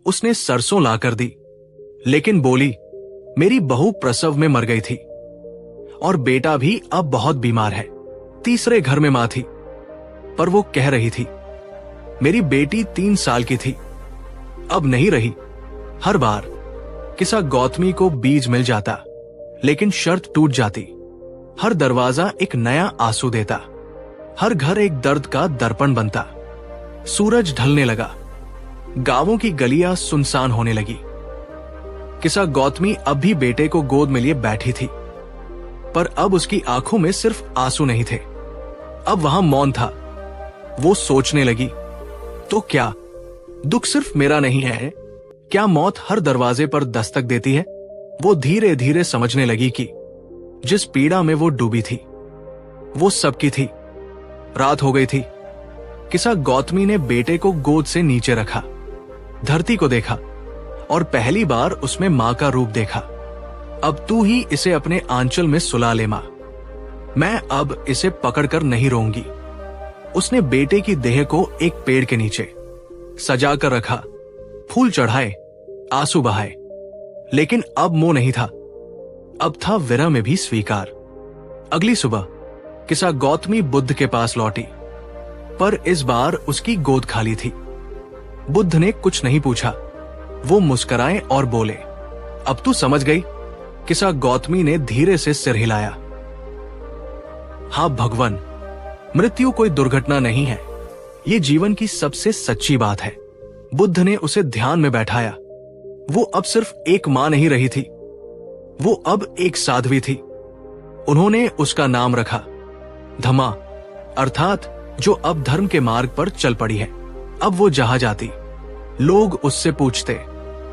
उसने सरसों लाकर दी, लेकिन बोली, मेरी बहू प्रसव में मर गई थी और बेटा भी अब बहुत बीमार है। तीसरे घर में मां थी, पर वो कह रही थी, मेरी बेटी 3 साल की थी, अब नहीं रही। हर बार किसा गौतमी को बीज मिल जाता, लेकिन शर्त टूट जाती। हर दरवाजा एक नया आंसू देता, हर घर एक दर्द का दर्पण बनता। सूरज ढलने लगा, गांवों की गलियां सुनसान होने लगी। किसा गौतमी अब भी बेटे को गोद में लिए बैठी थी, पर अब उसकी आंखों में सिर्फ आंसू नहीं थे, अब वहां मौन था। वो सोचने लगी, तो क्या दुख सिर्फ मेरा नहीं है? क्या मौत हर दरवाजे पर दस्तक देती है? वो धीरे धीरे समझने लगी कि जिस पीड़ा में वो डूबी थी वो सबकी थी। रात हो गई थी। किसा गौतमी ने बेटे को गोद से नीचे रखा, धरती को देखा और पहली बार उसमें मां का रूप देखा। अब तू ही इसे अपने आंचल में सुला ले मां, मैं अब इसे पकड़कर नहीं रोऊंगी। उसने बेटे की देह को एक पेड़ के नीचे सजा कर रखा, फूल चढ़ाए, आंसू बहाए, लेकिन अब मोह नहीं था, अब था विरह में भी स्वीकार। अगली सुबह किसा गौतमी बुद्ध के पास लौटी, पर इस बार उसकी गोद खाली थी। बुद्ध ने कुछ नहीं पूछा, वो मुस्कुराए और बोले, अब तू समझ गई? किसा गौतमी ने धीरे से सिर हिलाया। हाँ भगवान, मृत्यु कोई दुर्घटना नहीं है, ये जीवन की सबसे सच्ची बात है। बुद्ध ने उसे ध्यान में बैठाया। वो अब सिर्फ एक मां नहीं रही थी, वो अब एक साध्वी थी। उन्होंने उसका नाम रखा धम्मा, अर्थात जो अब धर्म के मार्ग पर चल पड़ी है। अब वो जहां जाती लोग उससे पूछते,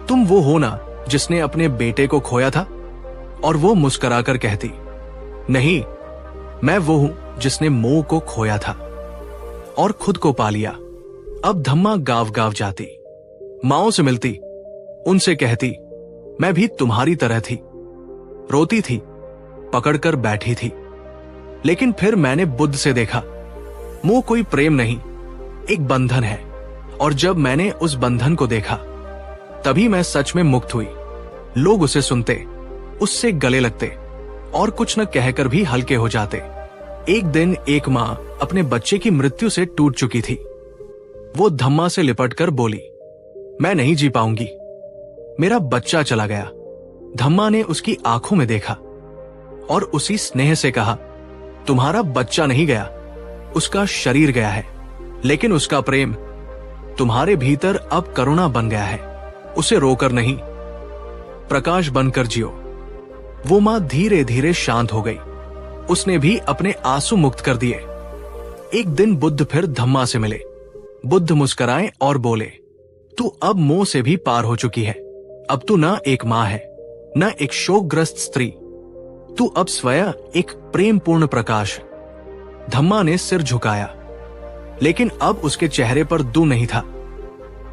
तुम वो हो ना जिसने अपने बेटे को खोया था? और वो मुस्कुराकर कहती, नहीं, मैं वो हूं जिसने मोह को खोया था और खुद को पा लिया। अब धम्मा गांव गांव जाती, माओं से मिलती, उनसे कहती, मैं भी तुम्हारी तरह थी, रोती थी, पकड़कर बैठी थी। लेकिन फिर मैंने बुद्ध से देखा, मोह कोई प्रेम नहीं, एक बंधन है। और जब मैंने उस बंधन को देखा तभी मैं सच में मुक्त हुई। लोग उसे सुनते, उससे गले लगते और कुछ न कहकर भी हल्के हो जाते। एक दिन एक मां अपने बच्चे की मृत्यु से टूट चुकी थी। वो धम्मा से लिपटकर बोली, मैं नहीं जी पाऊंगी, मेरा बच्चा चला गया। धम्मा ने उसकी आंखों में देखा और उसी स्नेह से कहा, तुम्हारा बच्चा नहीं गया, उसका शरीर गया है, लेकिन उसका प्रेम तुम्हारे भीतर अब करुणा बन गया है। उसे रोकर नहीं, प्रकाश बनकर जियो। वो मां धीरे धीरे शांत हो गई, उसने भी अपने आंसू मुक्त कर दिए। एक दिन बुद्ध फिर धम्मा से मिले। बुद्ध मुस्कुराए और बोले, तू अब मोह से भी पार हो चुकी है। अब तू न एक मां है, न एक शोकग्रस्त स्त्री, तू अब स्वयं एक प्रेम पूर्ण प्रकाश। धम्मा ने सिर झुकाया, लेकिन अब उसके चेहरे पर दू नहीं था,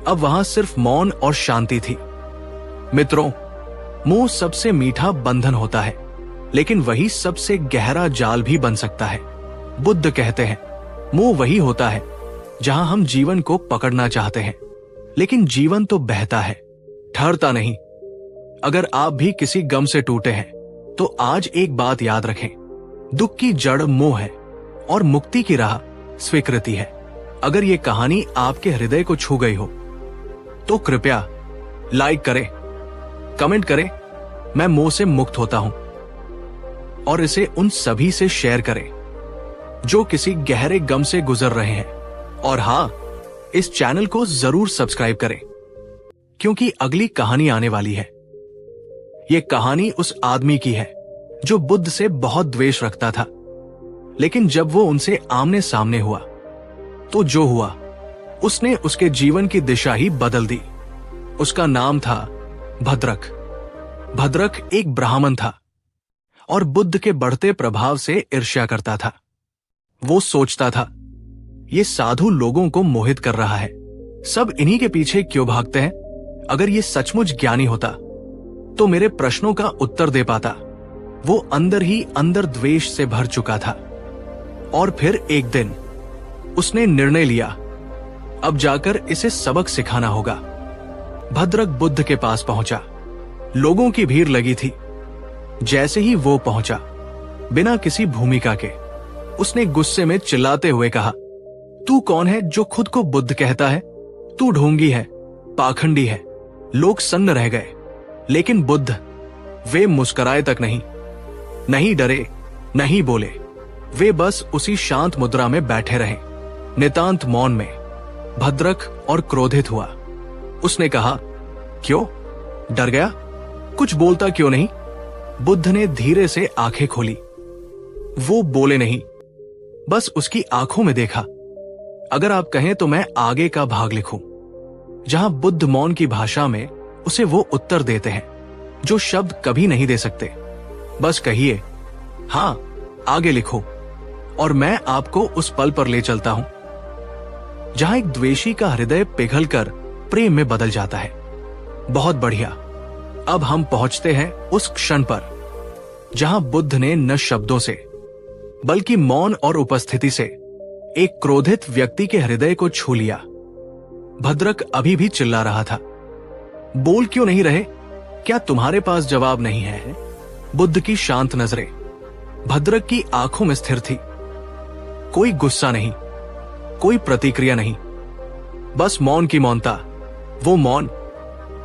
अब वहां सिर्फ मौन और शांति थी। मित्रों, मोह सबसे मीठा बंधन होता है, लेकिन वही सबसे गहरा जाल भी बन सकता है। बुद्ध कहते हैं, मोह वही होता है जहां हम जीवन को पकड़ना चाहते हैं, लेकिन जीवन तो बहता है, ठहरता नहीं। अगर आप भी किसी गम से टूटे हैं तो आज एक बात याद रखें, दुख की जड़ मोह है और मुक्ति की राह स्वीकृति है। अगर ये कहानी आपके हृदय को छू गई हो तो कृपया लाइक करें, कमेंट करें, मैं मोह से मुक्त होता हूं, और इसे उन सभी से शेयर करें जो किसी गहरे गम से गुजर रहे हैं। और हां, इस चैनल को जरूर सब्सक्राइब करें, क्योंकि अगली कहानी आने वाली है। यह कहानी उस आदमी की है जो बुद्ध से बहुत द्वेष रखता था, लेकिन जब वो उनसे आमने सामने हुआ तो जो हुआ, उसने उसके जीवन की दिशा ही बदल दी। उसका नाम था भद्रक। भद्रक एक ब्राह्मण था और बुद्ध के बढ़ते प्रभाव से ईर्ष्या करता था। वो सोचता था, ये साधु लोगों को मोहित कर रहा है, सब इन्हीं के पीछे क्यों भागते हैं? अगर ये सचमुच ज्ञानी होता तो मेरे प्रश्नों का उत्तर दे पाता। वो अंदर ही अंदर द्वेष से भर चुका था। और फिर एक दिन उसने निर्णय लिया, अब जाकर इसे सबक सिखाना होगा। भद्रक बुद्ध के पास पहुंचा। लोगों की भीड़ लगी थी। जैसे ही वो पहुंचा, बिना किसी भूमिका के उसने गुस्से में चिल्लाते हुए कहा, तू कौन है जो खुद को बुद्ध कहता है? तू ढोंगी है, पाखंडी है। लोग सन्न रह गए, लेकिन बुद्ध, वे मुस्कुराए तक नहीं डरे, नहीं बोले। वे बस उसी शांत मुद्रा में बैठे रहे, नितांत मौन में। भद्रक और क्रोधित हुआ। उसने कहा, क्यों, डर गया? कुछ बोलता क्यों नहीं? बुद्ध ने धीरे से आंखें खोली। वो बोले नहीं, बस उसकी आंखों में देखा। अगर आप कहें तो मैं आगे का भाग लिखूं, जहां बुद्ध मौन की भाषा में उसे वो उत्तर देते हैं जो शब्द कभी नहीं दे सकते। बस कहिए, हां, आगे लिखो, और मैं आपको उस पल पर ले चलता हूं जहां एक द्वेषी का हृदय पिघलकर प्रेम में बदल जाता है। बहुत बढ़िया। अब हम पहुंचते हैं उस क्षण पर जहां बुद्ध ने न शब्दों से बल्कि मौन और उपस्थिति से एक क्रोधित व्यक्ति के हृदय को छू लिया। भद्रक अभी भी चिल्ला रहा था, बोल क्यों नहीं रहे? क्या तुम्हारे पास जवाब नहीं है? बुद्ध की शांत नजरें भद्रक की आंखों में स्थिर थी। कोई गुस्सा नहीं, कोई प्रतिक्रिया नहीं, बस मौन की मौनता। वो मौन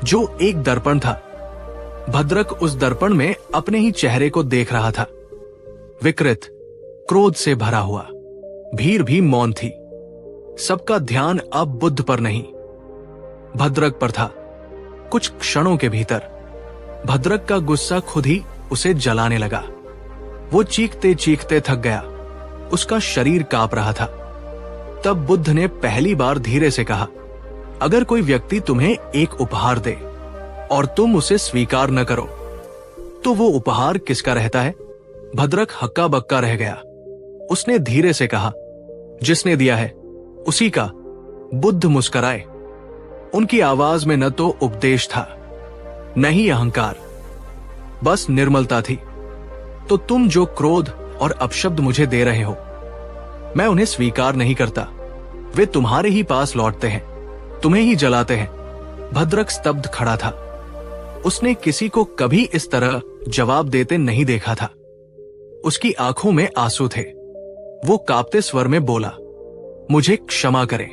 जो एक दर्पण था। भद्रक उस दर्पण में अपने ही चेहरे को देख रहा था, विकृत, क्रोध से भरा हुआ। भीड़ भी मौन थी। सबका ध्यान अब बुद्ध पर नहीं, भद्रक पर था। कुछ क्षणों के भीतर भद्रक का गुस्सा खुद ही उसे जलाने लगा। वो चीखते चीखते थक गया, उसका शरीर कांप रहा था। तब बुद्ध ने पहली बार धीरे से कहा, अगर कोई व्यक्ति तुम्हें एक उपहार दे और तुम उसे स्वीकार न करो, तो वो उपहार किसका रहता है? भद्रक हक्का बक्का रह गया। उसने धीरे से कहा, जिसने दिया है उसी का। बुद्ध मुस्कुराए। उनकी आवाज में न तो उपदेश था, न ही अहंकार, बस निर्मलता थी। तो तुम जो क्रोध और अपशब्द मुझे दे रहे हो, मैं उन्हें स्वीकार नहीं करता। वे तुम्हारे ही पास लौटते हैं, तुम्हें ही जलाते हैं। भद्रक स्तब्ध खड़ा था। उसने किसी को कभी इस तरह जवाब देते नहीं देखा था। उसकी आंखों में आंसू थे। वो कांपते स्वर में बोला, मुझे क्षमा करें,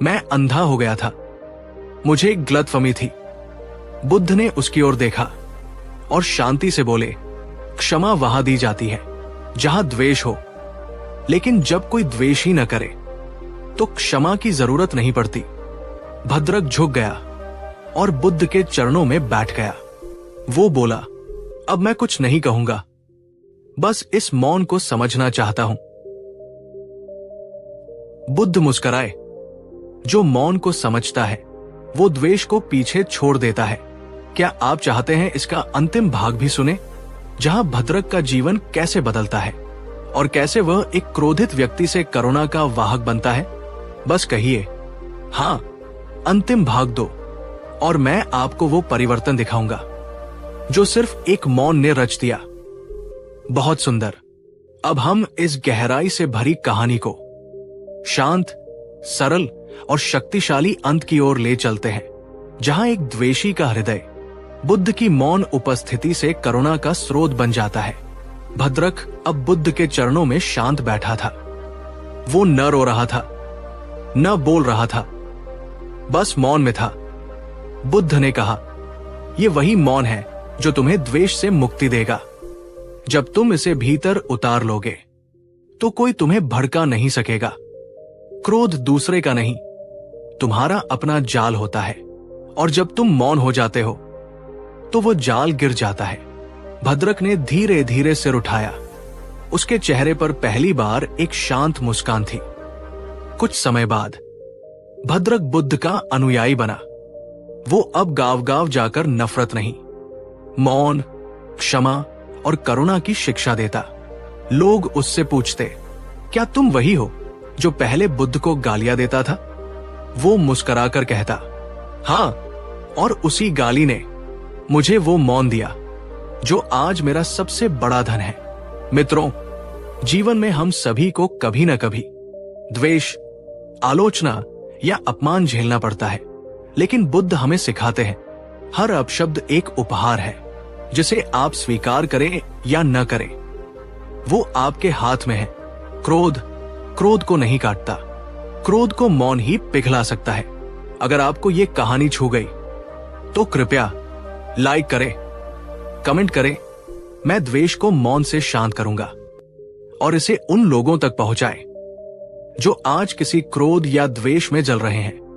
मैं अंधा हो गया था, मुझे गलतफहमी थी। बुद्ध ने उसकी ओर देखा और शांति से बोले, क्षमा वहां दी जाती है जहां द्वेष हो, लेकिन जब कोई द्वेष ही न करे तो क्षमा की जरूरत नहीं पड़ती। भद्रक झुक गया और बुद्ध के चरणों में बैठ गया। वो बोला, अब मैं कुछ नहीं कहूंगा, बस इस मौन को समझना चाहता हूं। बुद्ध मुस्कुराए। जो मौन को समझता है वो द्वेष को पीछे छोड़ देता है। क्या आप चाहते हैं इसका अंतिम भाग भी सुने, जहां भद्रक का जीवन कैसे बदलता है और कैसे वह एक क्रोधित व्यक्ति से करुणा का वाहक बनता है? बस कहिए, हां, अंतिम भाग दो, और मैं आपको वो परिवर्तन दिखाऊंगा जो सिर्फ एक मौन ने रच दिया। बहुत सुंदर। अब हम इस गहराई से भरी कहानी को शांत, सरल और शक्तिशाली अंत की ओर ले चलते हैं, जहां एक द्वेषी का हृदय बुद्ध की मौन उपस्थिति से करुणा का स्रोत बन जाता है। भद्रक अब बुद्ध के चरणों में शांत बैठा था। वो न रो रहा था, न बोल रहा था, बस मौन में था। बुद्ध ने कहा, ये वही मौन है जो तुम्हें द्वेष से मुक्ति देगा। जब तुम इसे भीतर उतार लोगे तो कोई तुम्हें भड़का नहीं सकेगा। क्रोध दूसरे का नहीं, तुम्हारा अपना जाल होता है, और जब तुम मौन हो जाते हो तो वो जाल गिर जाता है। भद्रक ने धीरे धीरे सिर उठाया। उसके चेहरे पर पहली बार एक शांत मुस्कान थी। कुछ समय बाद भद्रक बुद्ध का अनुयायी बना। वो अब गांव गांव जाकर नफरत नहीं, मौन, क्षमा और करुणा की शिक्षा देता। लोग उससे पूछते, क्या तुम वही हो जो पहले बुद्ध को गालियां देता था? वो मुस्कुराकर कहता, हां, और उसी गाली ने मुझे वो मौन दिया जो आज मेरा सबसे बड़ा धन है। मित्रों, जीवन में हम सभी को कभी न कभी द्वेष, आलोचना या अपमान झेलना पड़ता है, लेकिन बुद्ध हमें सिखाते हैं, हर अपशब्द एक उपहार है जिसे आप स्वीकार करें या न करें, वो आपके हाथ में है। क्रोध को नहीं काटता, क्रोध को मौन ही पिघला सकता है। अगर आपको ये कहानी छू गई तो कृपया लाइक करें, कमेंट करें मैं द्वेष को मौन से शांत करूंगा और इसे उन लोगों तक पहुंचाए जो आज किसी क्रोध या द्वेष में जल रहे हैं।